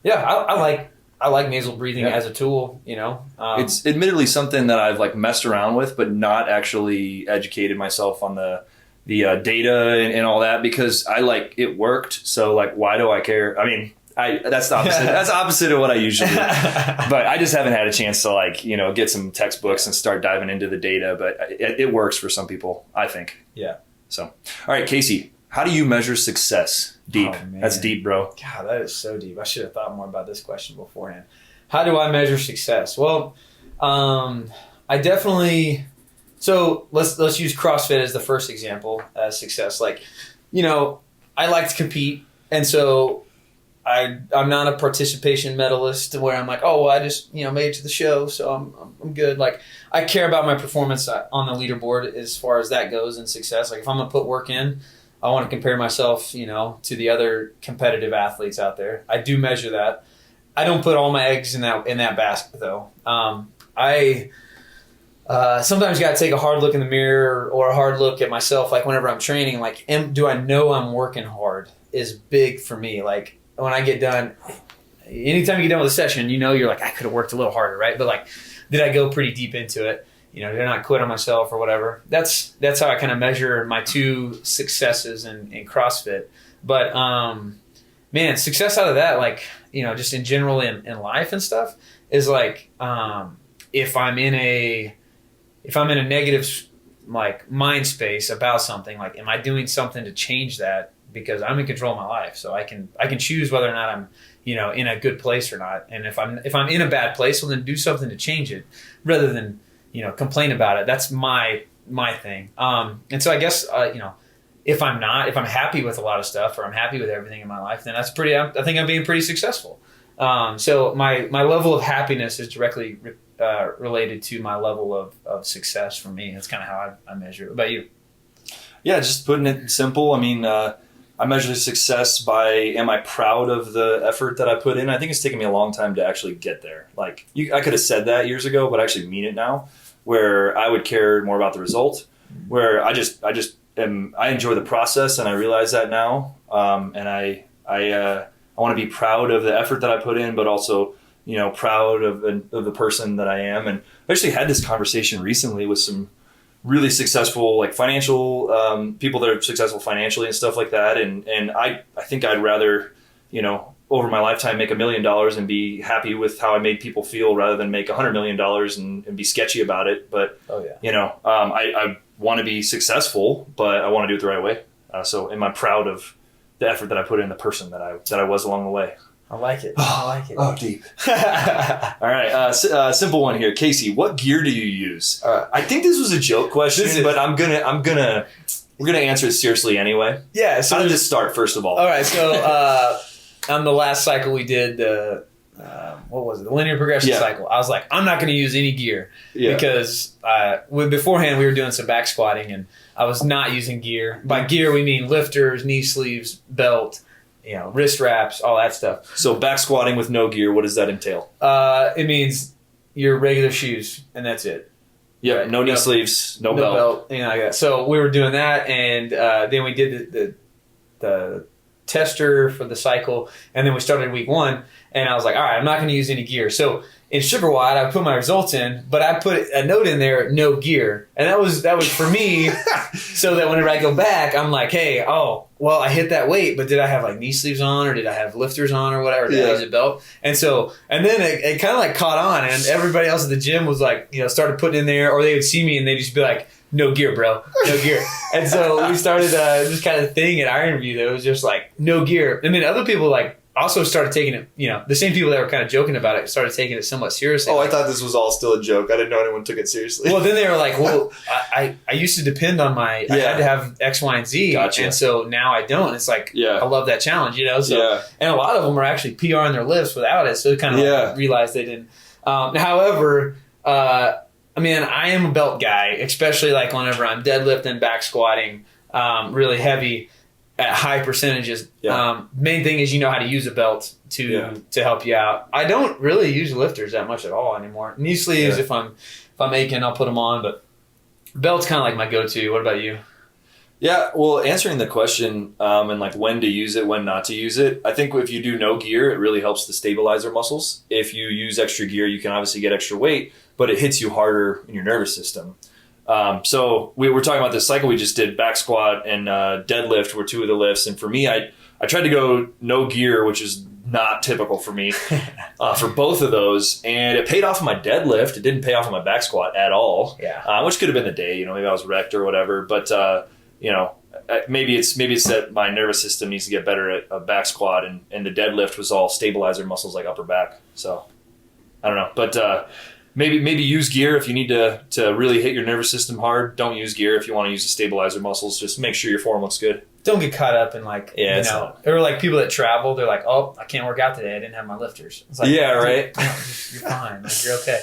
I like nasal breathing as a tool. It's admittedly something that I've like messed around with, but not actually educated myself on the data and all that, because it worked. So like, why do I care? I mean, that's the opposite. That's the opposite of what I usually do. But I just haven't had a chance to get some textbooks and start diving into the data. But it works for some people, I think. Yeah. So, all right, Casey, how do you measure success? Deep. Oh, man. That's deep, bro. God, that is so deep. I should have thought more about this question beforehand. How do I measure success? Well, I definitely. So let's use CrossFit as the first example as success. Like, I like to compete, and so I'm not a participation medalist where I'm like, oh, well, I just made it to the show, so I'm good. Like, I care about my performance on the leaderboard as far as that goes in success. Like, if I'm gonna put work in, I want to compare myself, to the other competitive athletes out there. I do measure that. I don't put all my eggs in that basket though. I sometimes got to take a hard look in the mirror or a hard look at myself. Like whenever I'm training, like, do I know I'm working hard is big for me. Like when I get done, anytime you get done with a session, you're like, I could have worked a little harder, right? But like, did I go pretty deep into it? Did I not quit on myself or whatever? That's how I kind of measure my two successes in CrossFit. But man, success out of that, like, just in general in life and stuff, is like if I'm in a negative like mind space about something, like, am I doing something to change that? Because I'm in control of my life, so I can choose whether or not I'm in a good place or not. And if I'm in a bad place, well, then do something to change it rather than complain about it. That's my thing. And so I guess if I'm happy with a lot of stuff, or I'm happy with everything in my life, then that's I think I'm being pretty successful. So my level of happiness is directly related to my level of success for me. That's kind of how I measure it. What about you? Yeah, just putting it simple. I mean, I measure success by, am I proud of the effort that I put in? I think it's taken me a long time to actually get there. Like, I could have said that years ago, but I actually mean it now, where I would care more about the result, where I enjoy the process, and I realize that now. And I want to be proud of the effort that I put in, but also, proud of the person that I am. And I actually had this conversation recently with some really successful, like financial people that are successful financially and stuff like that. And I think I'd rather, over my lifetime make $1 million and be happy with how I made people feel rather than make $100 million and be sketchy about it. But, I want to be successful, but I want to do it the right way. So am I proud of the effort that I put in, the person that I was along the way? I like it. I like it. Oh, deep. All right. Simple one here. Casey, what gear do you use? I think this was a joke question, but we're gonna answer it seriously anyway. Yeah. So how did this start, first of all? All right. So on the last cycle we did, the what was it? The linear progression cycle. I was like, I'm not going to use any gear because beforehand we were doing some back squatting and I was not using gear. By gear we mean lifters, knee sleeves, belt, wrist wraps, all that stuff. So back squatting with no gear, what does that entail? It means your regular shoes, and that's it. Yeah, right? No knee sleeves, no belt. Like that. So we were doing that, and then we did the tester for the cycle, and then we started week 1, and I was like, all right, I'm not going to use any gear. So in SugarWide, I put my results in, but I put a note in there, no gear. And that was for me, so that whenever I go back, I'm like, hey, I hit that weight, but did I have like knee sleeves on, or did I have lifters on, or whatever? Did I use a belt? And then it kind of like caught on, and everybody else at the gym was like, started putting in there, or they would see me and they'd just be like, no gear, bro, no gear. And so we started this kind of thing at Iron View that was just like, no gear. And then other people like also started taking it, the same people that were kind of joking about it started taking it somewhat seriously. Oh, I thought this was all still a joke. I didn't know anyone took it seriously. Well, then they were like, well, I used to depend on I had to have X, Y, and Z. Gotcha. And so now I don't. It's like, I love that challenge, So, and a lot of them are actually PRing their lifts without it. So it kind of like realized they didn't. However, I am a belt guy, especially like whenever I'm deadlifting, back squatting, really heavy. at high percentages. Yeah. Main thing is you know how to use a belt to help you out. I don't really use lifters that much at all anymore. Knee sleeves, if I'm aching, I'll put them on, but belt's kind of like my go-to. What about you? Yeah, well, answering the question and like when to use it, when not to use it, I think if you do no gear, it really helps the stabilizer muscles. If you use extra gear, you can obviously get extra weight, but it hits you harder in your nervous system. So we were talking about this cycle we just did. Back squat and deadlift were two of the lifts, and for me, I tried to go no gear, which is not typical for me for both of those, and it paid off on my deadlift. It didn't pay off on my back squat at all. Which could have been the day, maybe I was wrecked or whatever, but maybe it's that my nervous system needs to get better at a back squat, and the deadlift was all stabilizer muscles like upper back. So I don't know, but maybe use gear if you need to really hit your nervous system hard. Don't use gear if you want to use the stabilizer muscles. Just make sure your form looks good. Don't get caught up in or like people that travel, they're like, oh, I can't work out today. I didn't have my lifters. It's like, right. No, you're fine. Like, you're okay.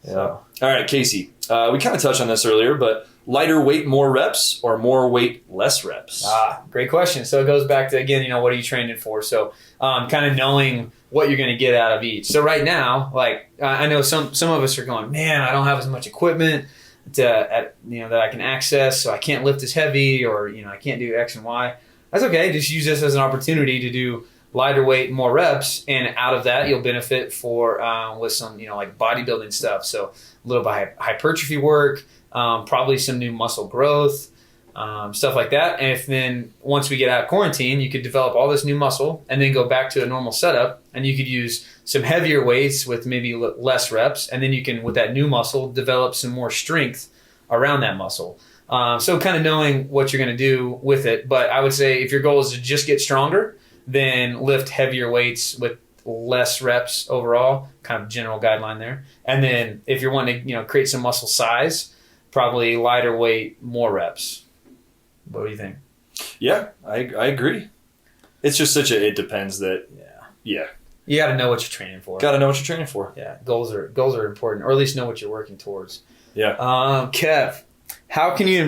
Yeah. So. All right, Casey. We kind of touched on this earlier, but lighter weight, more reps, or more weight, less reps? Great question. So it goes back to, again, what are you training for? So kind of knowing what you're going to get out of each. So right now, like I know some of us are going, man, I don't have as much equipment that I can access, so I can't lift as heavy, or I can't do X and Y. That's okay. Just use this as an opportunity to do lighter weight, more reps, and out of that you'll benefit with some like bodybuilding stuff. So a little bit of hypertrophy work, probably some new muscle growth, stuff like that. And if then once we get out of quarantine, you could develop all this new muscle and then go back to a normal setup, and you could use some heavier weights with maybe less reps, and then you can, with that new muscle, develop some more strength around that muscle. So kind of knowing what you're going to do with it. But I would say if your goal is to just get stronger, then lift heavier weights with less reps overall, kind of general guideline there. And then if you're wanting to create some muscle size, probably lighter weight, more reps. What do you think? Yeah, I agree. It's just it depends that. Yeah. You got to know what you're training for. Got to know what you're training for. Yeah, goals are important, or at least know what you're working towards. Yeah. Kev, how can you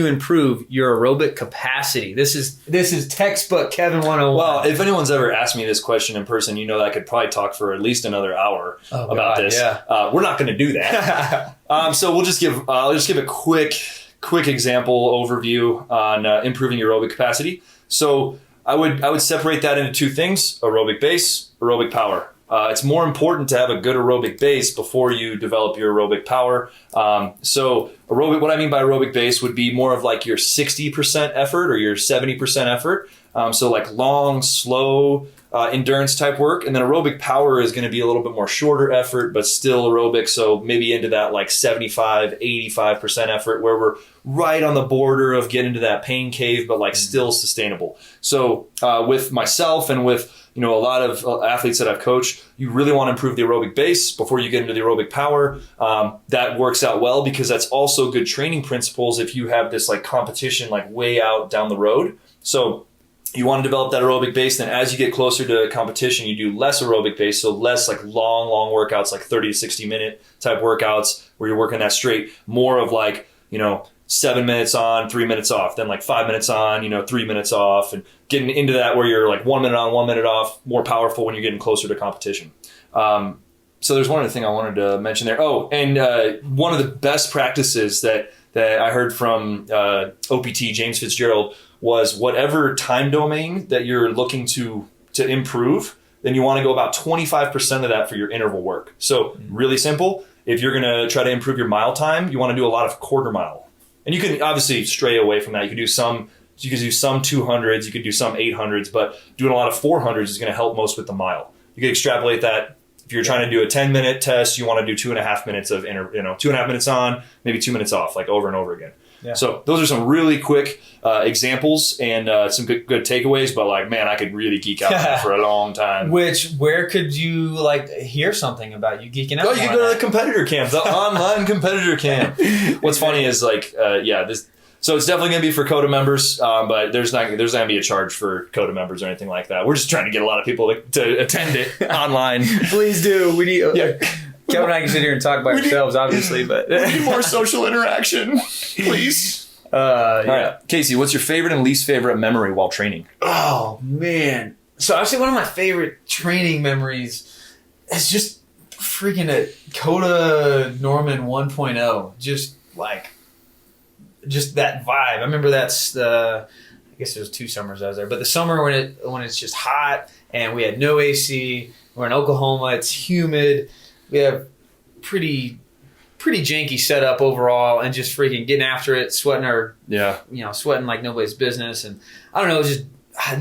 improve your aerobic capacity? This is textbook Kevin 101. Well, if anyone's ever asked me this question in person, that I could probably talk for at least another hour about this. Yeah. We're not going to do that. So we'll just give a quick example overview on improving your aerobic capacity. So I would separate that into two things: aerobic base, aerobic power. It's more important to have a good aerobic base before you develop your aerobic power. So what I mean by aerobic base would be more of like your 60% effort or your 70% effort. So like long, slow endurance type work. And then aerobic power is going to be a little bit more shorter effort, but still aerobic. So maybe into that like 75, 85% effort, where we're right on the border of getting into that pain cave, but like still sustainable. So with myself and with a lot of athletes that I've coached, you really want to improve the aerobic base before you get into the aerobic power. That works out well because that's also good training principles if you have this like competition like way out down the road. So you want to develop that aerobic base. Then as you get closer to competition, you do less aerobic base. So less like long workouts, like 30 to 60 minute type workouts where you're working that straight. More of like, 7 minutes on, 3 minutes off, then like 5 minutes on, 3 minutes off, and getting into that where you're like 1 minute on, 1 minute off, more powerful when you're getting closer to competition. So there's one other thing I wanted to mention there. Oh, and one of the best practices that I heard from OPT James Fitzgerald was whatever time domain that you're looking to improve, then you want to go about 25% of that for your interval work. So really simple. If you're going to try to improve your mile time, you want to do a lot of quarter mile. And you can obviously stray away from that. You could do some 200s, you could do some 800s, but doing a lot of 400s is going to help most with the mile. You could extrapolate that. If you're trying to do a 10-minute test, you want to do 2.5 minutes of 2.5 minutes on, maybe 2 minutes off, like over and over again. Yeah. So those are some really quick examples and some good takeaways. But like, man, I could really geek out on that for a long time. Where could you like hear something about you geeking out? Oh, you can go to the competitor camp, the online competitor camp. What's funny is like, so it's definitely going to be for Koda members, but there's not going to be a charge for Koda members or anything like that. We're just trying to get a lot of people to attend it online. Please do. We need. Kevin and I can sit here and talk by ourselves, obviously, but we need more social interaction, please. All right, Casey, what's your favorite and least favorite memory while training? Oh man! So actually, one of my favorite training memories is just freaking a Koda Norman 1.0. Just that vibe. I remember that's I guess it was 2 summers I was there, but the summer when it's just hot and we had no AC. We're in Oklahoma. It's humid. We have pretty janky setup overall, and just freaking getting after it, sweating sweating like nobody's business. And I don't know, it was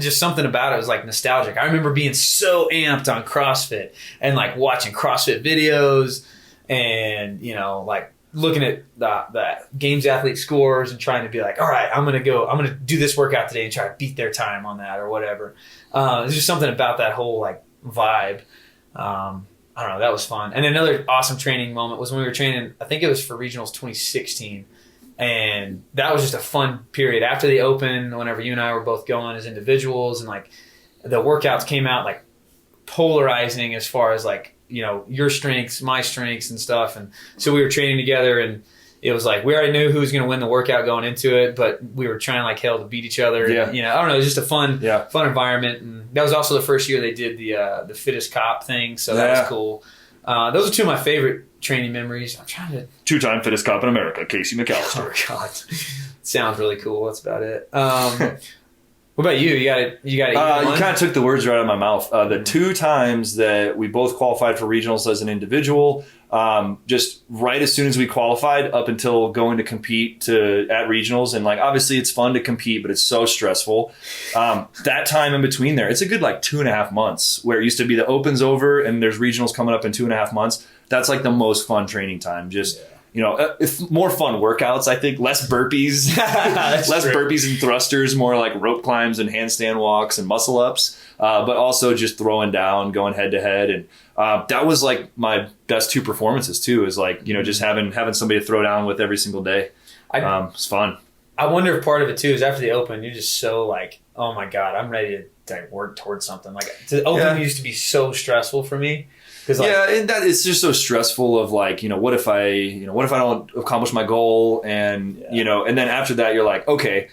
just something about it was like nostalgic. I remember being so amped on CrossFit and like watching CrossFit videos and, like looking at the games athlete scores and trying to be like, all right, I'm going to do this workout today and try to beat their time on that or whatever. There's just something about that whole like vibe. I don't know, that was fun. And another awesome training moment was when we were training, I think it was for Regionals 2016. And that was just a fun period. After the Open, whenever you and I were both going as individuals, and like the workouts came out like polarizing as far as like, your strengths, my strengths and stuff. And so we were training together, and it was like we already knew who was going to win the workout going into it, but we were trying like hell to beat each other. Yeah. And, I don't know, it was just a fun environment. And that was also the first year they did the fittest cop thing, so that was cool. Those are 2 of my favorite training memories. I'm trying to 2-time fittest cop in America, Casey McAllister. Oh God, sounds really cool. That's about it. What about you? You got you kind of took the words right out of my mouth. The 2 times that we both qualified for regionals as an individual, just right as soon as we qualified up until going to compete at regionals. And like, obviously it's fun to compete, but it's so stressful. That time in between there, it's a good like 2.5 months, where it used to be the Open's over and there's regionals coming up in 2.5 months. That's like the most fun training time. Just, if more fun workouts, I think. Less burpees, burpees and thrusters, more like rope climbs and handstand walks and muscle ups, but also just throwing down, going head to head. And that was like my best 2 performances too, is like, just having somebody to throw down with every single day. It's fun. I wonder if part of it too is after the Open, you're just so like, oh my God, I'm ready to work towards something. Like the Open used to be so stressful for me. And that it's just so stressful of like, what if I don't accomplish my goal, and and then after that you're like, okay,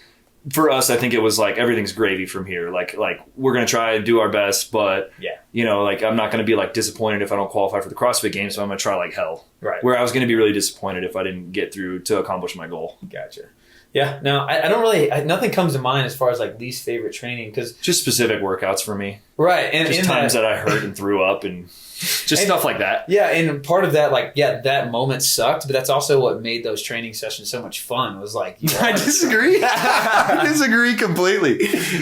for us I think it was like everything's gravy from here. Like we're gonna try and do our best, but like I'm not gonna be like disappointed if I don't qualify for the CrossFit Games, so I'm gonna try like hell. Right. Where I was gonna be really disappointed if I didn't get through to accomplish my goal. Gotcha. Yeah, no, I don't really, nothing comes to mind as far as like least favorite training, because just specific workouts for me. Right. And just times that I hurt and threw up and just stuff like that. Yeah, and part of that, like, that moment sucked, but that's also what made those training sessions so much fun. Was like, I disagree. I disagree completely.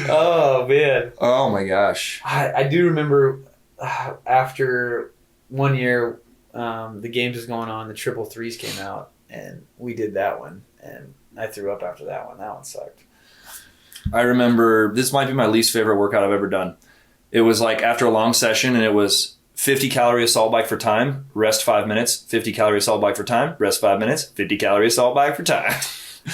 Oh man. Oh my gosh. I do remember after one year, the games was going on, the 333s came out, and we did that one, and I threw up after that one. That one sucked. I remember, this might be my least favorite workout I've ever done. It was like after a long session, and it was 50 calorie assault bike for time, rest 5 minutes, 50 calorie assault bike for time, rest 5 minutes, 50 calorie assault bike for time.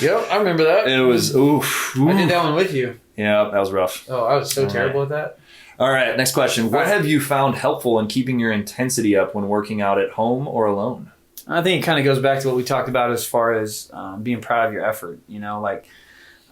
Yep, I remember that. It was, oof. I did that one with you. Yeah, that was rough. Oh, I was so terrible at that. All right, next question. What have you found helpful in keeping your intensity up when working out at home or alone? I think it kind of goes back to what we talked about as far as being proud of your effort. Like,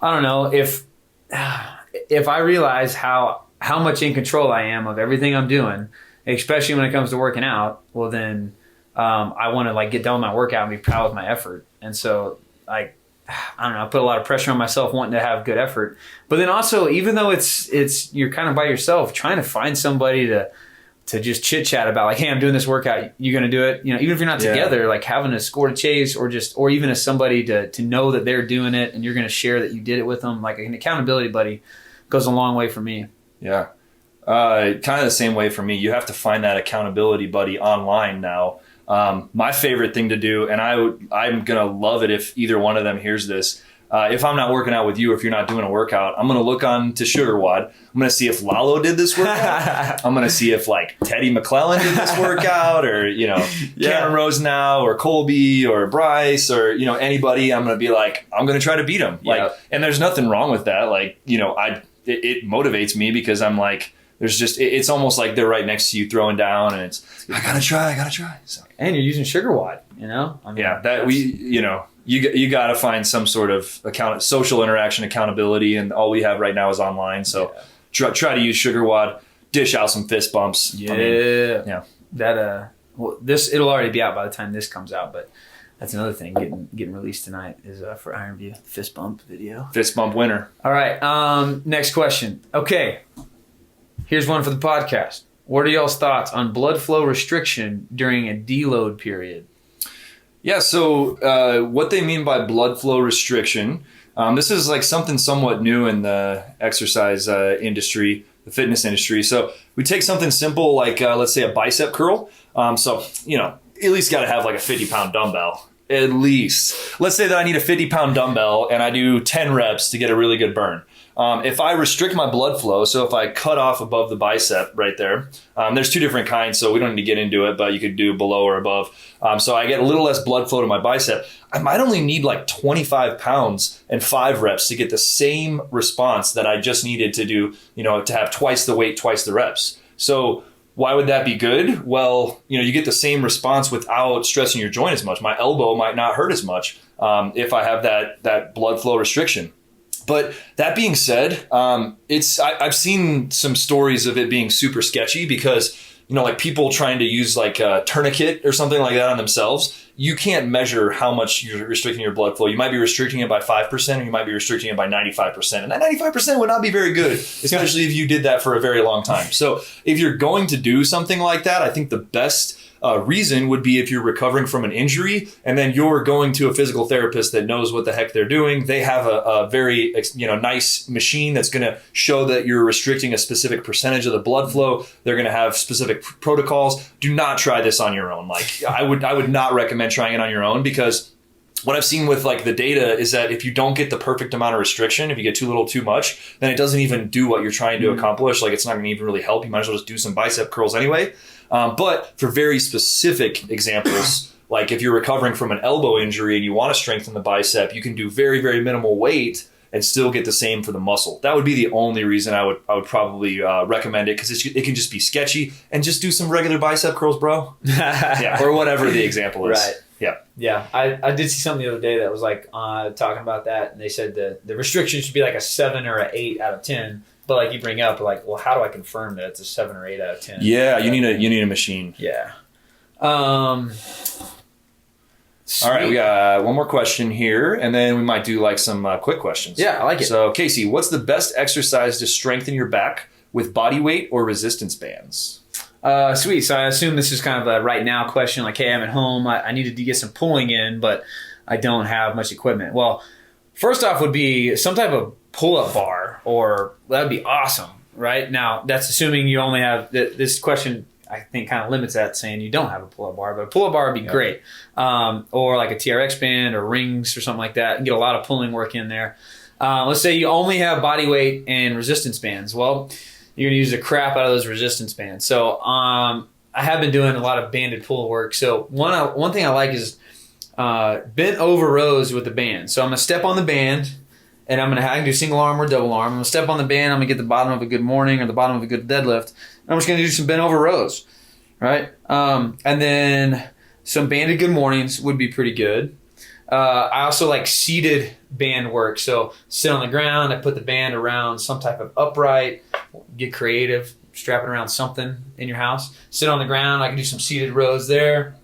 I don't know, if I realize how much in control I am of everything I'm doing, especially when it comes to working out, well then I want to like get done with my workout and be proud of my effort. And so like, I don't know, I put a lot of pressure on myself wanting to have good effort. But then also, even though it's you're kind of by yourself, trying to find somebody to just chit chat about like, hey, I'm doing this workout, you going to do it? Even if you're not together, like having a score to chase, or even as somebody to know that they're doing it and you're going to share that you did it with them, like an accountability buddy goes a long way for me. Yeah. Kind of the same way for me. You have to find that accountability buddy online now. My favorite thing to do, and I'm going to love it if either one of them hears this. If I'm not working out with you, or if you're not doing a workout, I'm going to look on to SugarWOD. I'm going to see if Lalo did this workout. I'm going to see if like Teddy McClellan did this workout, or, Cameron Rosenau or Colby or Bryce or, anybody. I'm going to be like, I'm going to try to beat him. Like, and there's nothing wrong with that. Like, it motivates me because I'm like, it's almost like they're right next to you throwing down, and I gotta try. So. And you're using SugarWOD, you got to find some sort of social interaction accountability, and all we have right now is online. So try to use Sugar Wad, dish out some fist bumps. Yeah, I mean, yeah. That it'll already be out by the time this comes out, but that's another thing getting released tonight is for Iron View fist bump video. Fist bump winner. All right, next question. Okay, here's one for the podcast. What are y'all's thoughts on blood flow restriction during a deload period? Yeah, so what they mean by blood flow restriction, this is like something somewhat new in the exercise industry, the fitness industry. So we take something simple like, let's say, a bicep curl. So, at least got to have like a 50-pound dumbbell. At least. Let's say that I need a 50-pound dumbbell and I do 10 reps to get a really good burn. If I restrict my blood flow, so if I cut off above the bicep right there, there's 2 different kinds, so we don't need to get into it, but you could do below or above. So I get a little less blood flow to my bicep. I might only need like 25 pounds and 5 reps to get the same response that I just needed to do, to have twice the weight, twice the reps. So why would that be good? Well, you get the same response without stressing your joint as much. My elbow might not hurt as much if I have that blood flow restriction. But that being said, I've seen some stories of it being super sketchy because, like people trying to use like a tourniquet or something like that on themselves. You can't measure how much you're restricting your blood flow. You might be restricting it by 5%, or you might be restricting it by 95%. And that 95% would not be very good, especially if you did that for a very long time. So if you're going to do something like that, I think the best reason would be if you're recovering from an injury and then you're going to a physical therapist that knows what the heck they're doing. They have a very nice machine that's going to show that you're restricting a specific percentage of the blood flow. They're going to have specific protocols. Do not try this on your own. Like I would not recommend trying it on your own, because what I've seen with like the data is that if you don't get the perfect amount of restriction, if you get too little, too much, then it doesn't even do what you're trying to accomplish. Like it's not going to even really help. You might as well just do some bicep curls anyway. But for very specific examples, like if you're recovering from an elbow injury and you want to strengthen the bicep, you can do very, very minimal weight and still get the same for the muscle. That would be the only reason I would probably recommend it, because it can just be sketchy, and just do some regular bicep curls, bro. Yeah, or whatever the example is. Right. Yeah. Yeah. I did see something the other day that was like talking about that, and they said the restriction should be like a 7 or an 8 out of 10. But like you bring up, like, well, how do I confirm that it's a 7 or 8 out of 10? Yeah, you need a machine. Yeah. All right, we got one more question here, and then we might do like some quick questions. Yeah, I like it. So, Casey, what's the best exercise to strengthen your back with body weight or resistance bands? Sweet. So I assume this is kind of a right now question, like, hey, I'm at home. I needed to get some pulling in, but I don't have much equipment. Well, first off would be some type of pull-up bar, or that would be awesome, right? Now, that's assuming you only have this question. I think kind of limits that, saying you don't have a pull-up bar, but a pull-up bar would be great. Or like a TRX band or rings or something like that, and get a lot of pulling work in there. Let's say you only have body weight and resistance bands. Well, you're going to use the crap out of those resistance bands. So I have been doing a lot of banded pull work. So one thing I like is bent over rows with the band. So I'm going to step on the band, and I can do single arm or double arm. I'm going to step on the band. I'm going to get the bottom of a good morning or the bottom of a good deadlift. I'm just going to do some bent over rows, right? And then some banded good mornings would be pretty good. I also like seated band work. So sit on the ground, I put the band around some type of upright, get creative, strap it around something in your house. Sit on the ground, I can do some seated rows there.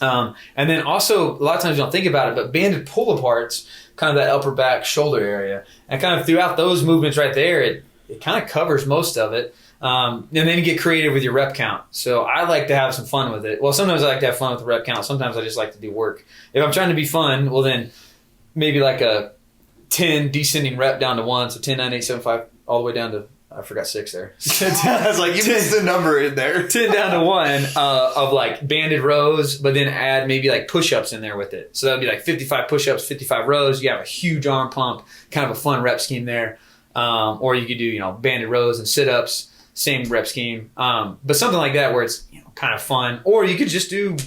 And then also, a lot of times you don't think about it, but banded pull aparts, kind of that upper back shoulder area. And kind of throughout those movements right there, it kind of covers most of it. And then you get creative with your rep count. So I like to have some fun with it. Well, sometimes I like to have fun with the rep count. Sometimes I just like to do work. If I'm trying to be fun, well then maybe like a 10 descending rep down to 1. So 10, 9, 8, 7, 5, all the way down to, I forgot 6 there. I was like, you missed the number in there. 10 down to 1 of like banded rows, but then add maybe like push-ups in there with it. So that would be like 55 push-ups, 55 rows. You have a huge arm pump, kind of a fun rep scheme there. Or you could do, banded rows and sit-ups. Same rep scheme, but something like that where it's kind of fun. Or you could just do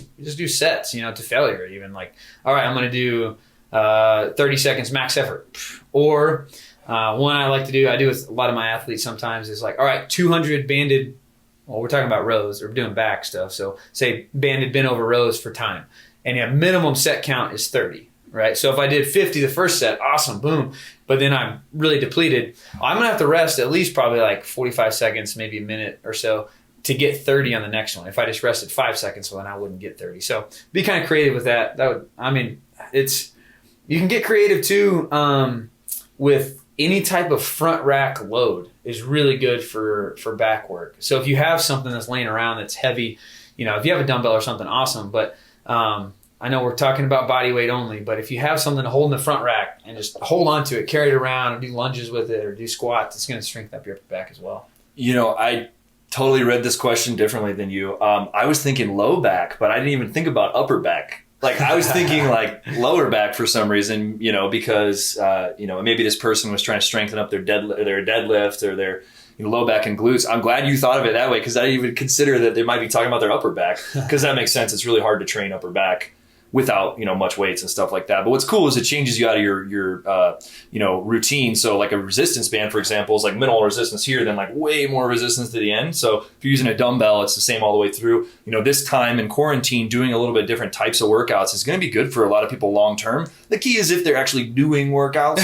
sets, to failure. Even like, all right, I'm going to do 30 seconds max effort. Or one I like to do, I do with a lot of my athletes sometimes, is like, all right, 200 banded. Well, we're talking about rows. We're doing back stuff, so say banded bent over rows for time, and your minimum set count is 30. right? So if I did 50 the first set, awesome, boom. But then I'm really depleted. I'm going to have to rest at least probably like 45 seconds, maybe a minute or so to get 30 on the next one. If I just rested 5 seconds, well, then I wouldn't get 30. So be kind of creative with that. You can get creative too with any type of front rack load is really good for back work. So if you have something that's laying around that's heavy, if you have a dumbbell or something, awesome. But I know we're talking about body weight only, but if you have something to hold in the front rack and just hold on to it, carry it around and do lunges with it or do squats, it's going to strengthen up your upper back as well. I totally read this question differently than you. I was thinking low back, but I didn't even think about upper back. Like I was thinking like lower back for some reason, because maybe this person was trying to strengthen up their deadlift or their low back and glutes. I'm glad you thought of it that way because I didn't even consider that they might be talking about their upper back because that makes sense. It's really hard to train upper back without much weights and stuff like that. But what's cool is it changes you out of your routine. So like a resistance band, for example, is like minimal resistance here, then like way more resistance to the end. So if you're using a dumbbell, it's the same all the way through. This time in quarantine, doing a little bit different types of workouts is going to be good for a lot of people long term. The key is if they're actually doing workouts.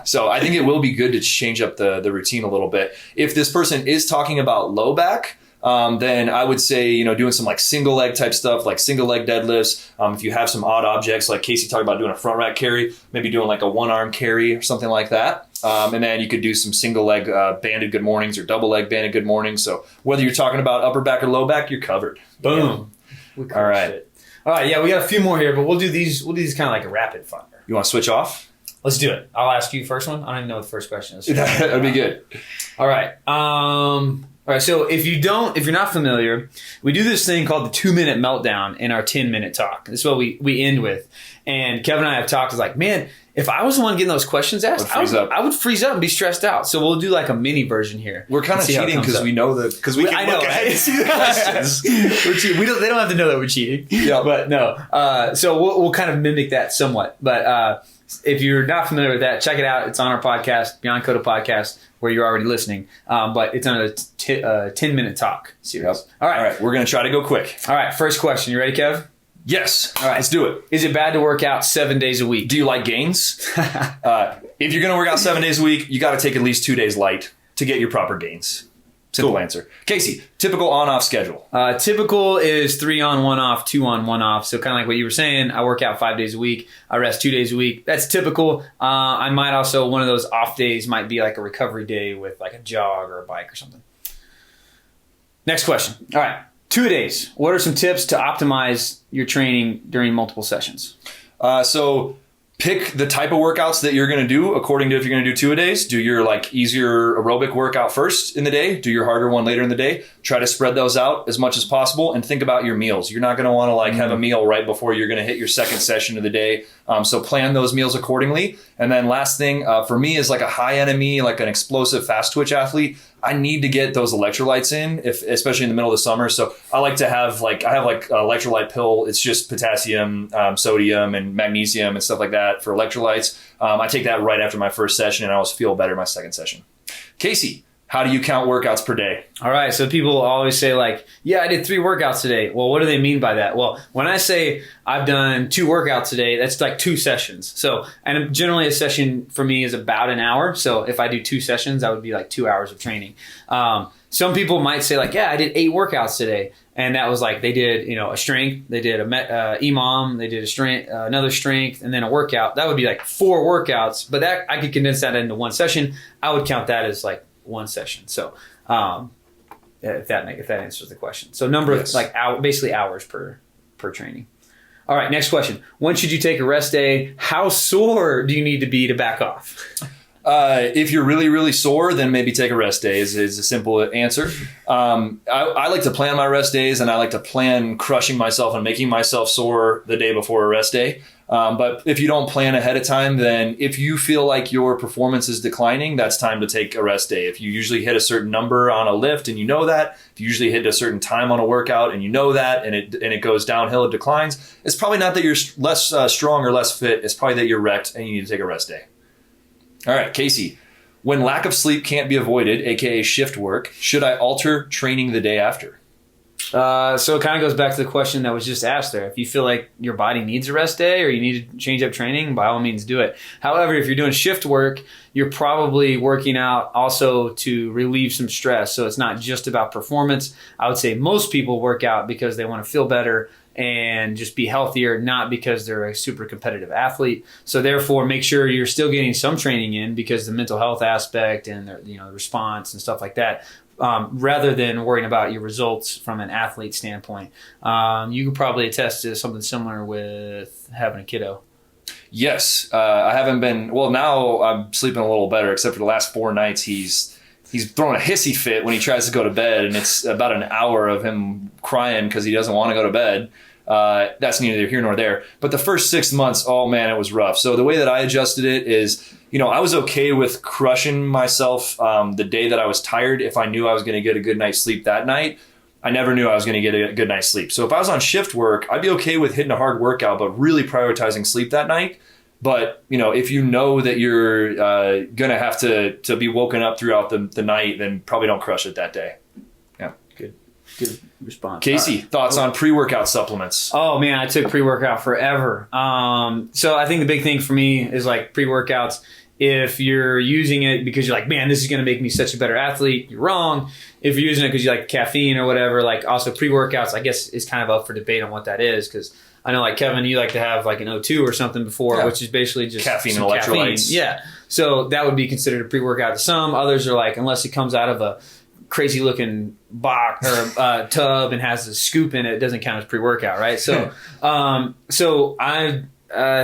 So I think it will be good to change up the routine a little bit. If this person is talking about low back, then I would say, doing some like single leg type stuff, like single leg deadlifts. If you have some odd objects, like Casey talked about doing a front rack carry, maybe doing like a one arm carry or something like that. And then you could do some single leg banded good mornings or double leg banded good mornings. So whether you're talking about upper back or low back, you're covered. Boom. Yeah. All right. All right. Yeah, we got a few more here, but we'll do these kind of like a rapid fire. You want to switch off? Let's do it. I'll ask you first one. I don't even know what the first question is. That'd be good. All right. All right, so if you're not familiar, we do this thing called the 2-minute meltdown in our 10-minute talk. This is what we end with. And Kevin and I have talked, it's like, man, if I was the one getting those questions asked, I would freeze up and be stressed out. So we'll do like a mini version here. We're kind of cheating because we know because we can look ahead and see the questions. We're cheating. They don't have to know that we're cheating. Yeah. But no. So we'll kind of mimic that somewhat. But if you're not familiar with that, check it out. It's on our podcast, Beyond Koda Podcast, where you're already listening. But it's on a 10-minute talk series. Yep. All right. We're going to try to go quick. All right. First question. You ready, Kev? Yes. All right. Let's do it. Is it bad to work out 7 days a week? Do you like gains? If you're going to work out 7 days a week, you got to take at least 2 days light to get your proper gains. Simple answer. Casey, typical on-off schedule. Typical is 3 on, 1 off, 2 on, 1 off. So kind of like what you were saying, I work out 5 days a week. I rest 2 days a week. That's typical. I might also, one of those off days might be like a recovery day with like a jog or a bike or something. Next question. All right. 2 days. What are some tips to optimize your training during multiple sessions? So pick the type of workouts that you're going to do according to if you're going to do 2 a days. Do your like easier aerobic workout first in the day. Do your harder one later in the day. Try to spread those out as much as possible and think about your meals. You're not going to want to like have a meal right before you're going to hit your second session of the day. So plan those meals accordingly. And then last thing for me is like a high NME, like an explosive fast twitch athlete. I need to get those electrolytes in, especially in the middle of the summer. So I like to have an electrolyte pill. It's just potassium, sodium, and magnesium and stuff like that for electrolytes. I take that right after my first session, and I always feel better my second session. Casey, how do you count workouts per day? All right. So people always say like, yeah, I did 3 workouts today. Well, what do they mean by that? Well, when I say I've done 2 workouts today, that's like 2 sessions. So, and generally a session for me is about an hour. So if I do 2 sessions, that would be like 2 hours of training. Some people might say like, yeah, I did 8 workouts today. And that was like, they did, a strength, they did a EMOM, they did a strength, another strength, and then a workout. That would be like 4 workouts, but that I could condense that into 1 session. I would count that as like 1 session. So, if that answers the question. So number of like basically hours per training. All right. Next question. When should you take a rest day? How sore do you need to be to back off? If you're really, really sore, then maybe take a rest day is a simple answer. I like to plan my rest days, and I like to plan crushing myself and making myself sore the day before a rest day. But if you don't plan ahead of time, then if you feel like your performance is declining, that's time to take a rest day. If you usually hit a certain number on a lift and you know that, if you usually hit a certain time on a workout and you know that, and it goes downhill, it declines, it's probably not that you're less strong or less fit. It's probably that you're wrecked and you need to take a rest day. All right, Casey, when lack of sleep can't be avoided, aka shift work, should I alter training the day after? So it kind of goes back to the question that was just asked there. If you feel like your body needs a rest day or you need to change up training, by all means do it. However, if you're doing shift work, you're probably working out also to relieve some stress. So it's not just about performance. I would say most people work out because they want to feel better and just be healthier, not because they're a super competitive athlete. So therefore, make sure you're still getting some training in, because the mental health aspect and the response and stuff like that, rather than worrying about your results from an athlete standpoint. You could probably attest to something similar with having a kiddo. Yes, I haven't been. Well, now I'm sleeping a little better, except for the last 4 nights. He's throwing a hissy fit when he tries to go to bed, and it's about an hour of him crying because he doesn't want to go to bed. That's neither here nor there. But the first 6 months, oh man, it was rough. So the way that I adjusted it is, I was okay with crushing myself the day that I was tired if I knew I was going to get a good night's sleep that night. I never knew I was going to get a good night's sleep. So if I was on shift work, I'd be okay with hitting a hard workout, but really prioritizing sleep that night. But, if you know that you're going to have to be woken up throughout the night, then probably don't crush it that day. Yeah. Good response. Casey, thoughts on pre-workout supplements? Oh man, I took pre-workout forever. So I think the big thing for me is like pre-workouts. If you're using it because you're like, man, this is going to make me such a better athlete, you're wrong. If you're using it because you like caffeine or whatever, like also pre-workouts, I guess is kind of up for debate on what that is. Because I know like Kevin, you like to have like an O2 or something before, which is basically just caffeine and electrolytes. Yeah. So that would be considered a pre-workout to some. Others are like, unless it comes out of a crazy looking box or tub and has a scoop in it, it doesn't count as pre-workout, right? So, so I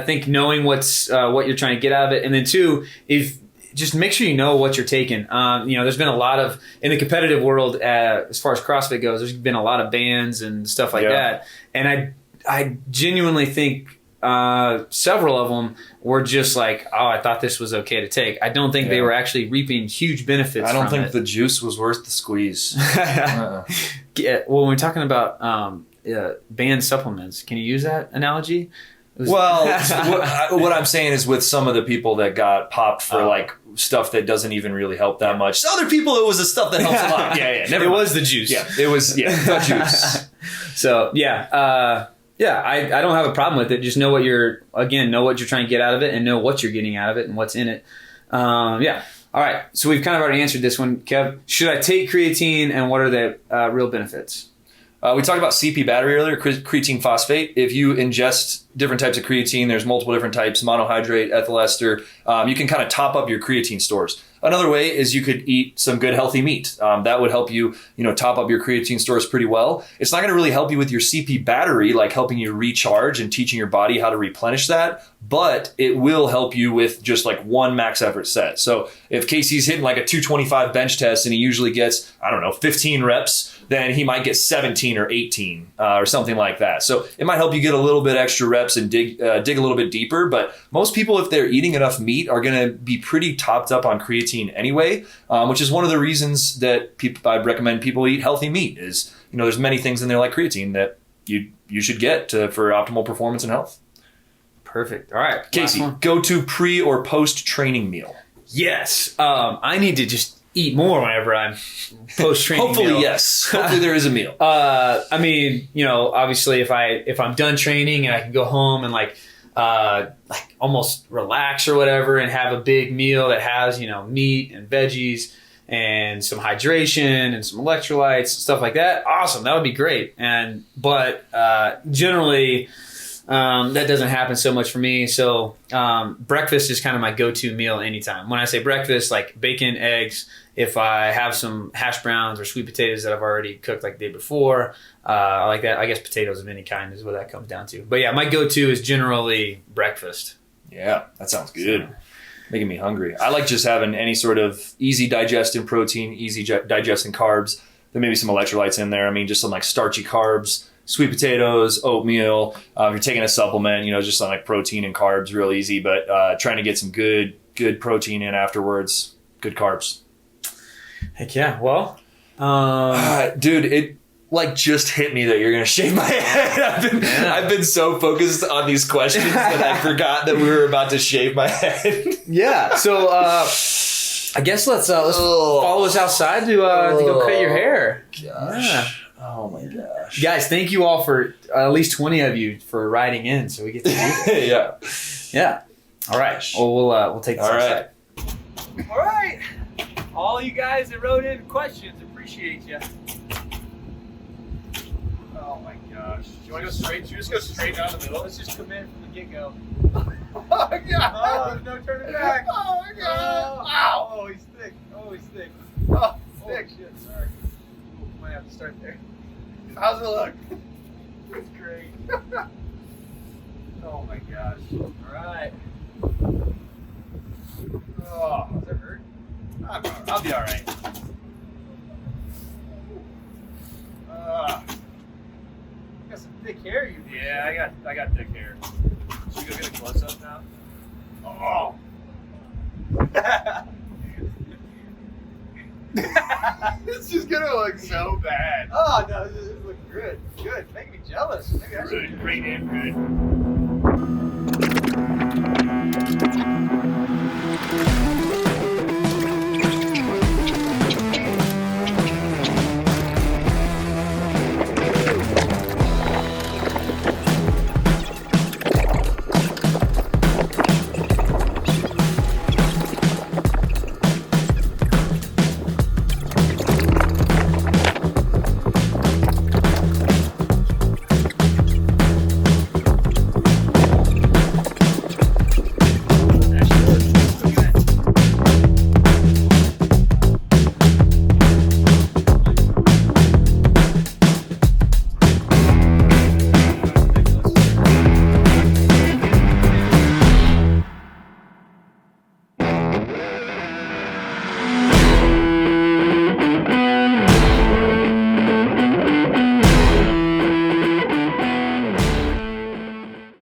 think knowing what you're trying to get out of it, and then 2, if just make sure you know what you're taking. There's been a lot of in the competitive world as far as CrossFit goes. There's been a lot of bans and stuff like that, and I genuinely think several of them were just like, oh, I thought this was okay to take. I don't think they were actually reaping huge benefits. I don't think it. the juice was worth the squeeze. Well, when we're talking about banned supplements, can you use that analogy? Well, what I'm saying is with some of the people that got popped for like stuff that doesn't even really help that much. So other people, it was the stuff that helps a lot. It was the juice. Yeah, it was the juice. So I don't have a problem with it. Just know what you're trying to get out of it, and know what you're getting out of it and what's in it. All right. So we've kind of already answered this one, Kev. Should I take creatine, and what are the real benefits? We talked about CP battery earlier, creatine phosphate. If you ingest different types of creatine, there's multiple different types, monohydrate, ethyl ester. You can kind of top up your creatine stores. Another way is you could eat some good healthy meat. That would help you, top up your creatine stores pretty well. It's not going to really help you with your CP battery, like helping you recharge and teaching your body how to replenish that, but it will help you with just like one max effort set. So if Casey's hitting like a 225 bench test and he usually gets, 15 reps, then he might get 17 or 18 or something like that. So it might help you get a little bit extra reps and dig a little bit deeper. But most people, if they're eating enough meat, are going to be pretty topped up on creatine anyway, which is one of the reasons that I recommend people eat healthy meat. Is there's many things in there like creatine that you should get for optimal performance and health. Perfect. All right, Casey, go to pre or post training meal. Yes, I need to just eat more whenever I'm post-training. Hopefully, meal. yes. Hopefully there is a meal. Obviously if I'm done training and I can go home and like almost relax or whatever and have a big meal that has, meat and veggies and some hydration and some electrolytes, stuff like that. Awesome. That would be great. But generally, that doesn't happen so much for me. So breakfast is kind of my go-to meal anytime. When I say breakfast, like bacon, eggs. If I have some hash browns or sweet potatoes that I've already cooked like the day before, I like that. I guess potatoes of any kind is what that comes down to. But yeah, my go-to is generally breakfast. Yeah, that sounds good. Making me hungry. I like just having any sort of easy digesting protein, easy digesting carbs. Then maybe some electrolytes in there. Just some like starchy carbs. Sweet potatoes, oatmeal. If you're taking a supplement, just on like protein and carbs, real easy. But trying to get some good protein in afterwards. Good carbs. Heck yeah. Well, dude, it like just hit me that you're gonna shave my head. I've been so focused on these questions that I forgot that we were about to shave my head. Yeah. So I guess let's follow us outside to go cut your hair. Gosh. Yeah. Oh my gosh. Guys, thank you all for at least 20 of you for writing in, so we get to do this. Yeah. Yeah. All right. Well, we'll take this All outside. right. All right. All you guys that wrote in questions, appreciate you. Oh my gosh. Do you want to go straight? Should you just go straight down the middle? Let's just come in from the get-go. Oh my god. Oh, there's no turning back. Oh my god. Ow. Oh, he's thick. Oh, he's thick. Oh, thick. Shit, sorry. Might have to start there. How's it look? It's great. Oh my gosh. All right. Oh, does it hurt? I'll be all right. You got some thick hair, you. Yeah, I got thick hair. Should we go get a close up now? Oh. It's just gonna look so bad. Oh no, this looks good. Good. Making me jealous. Maybe I should. Great and good.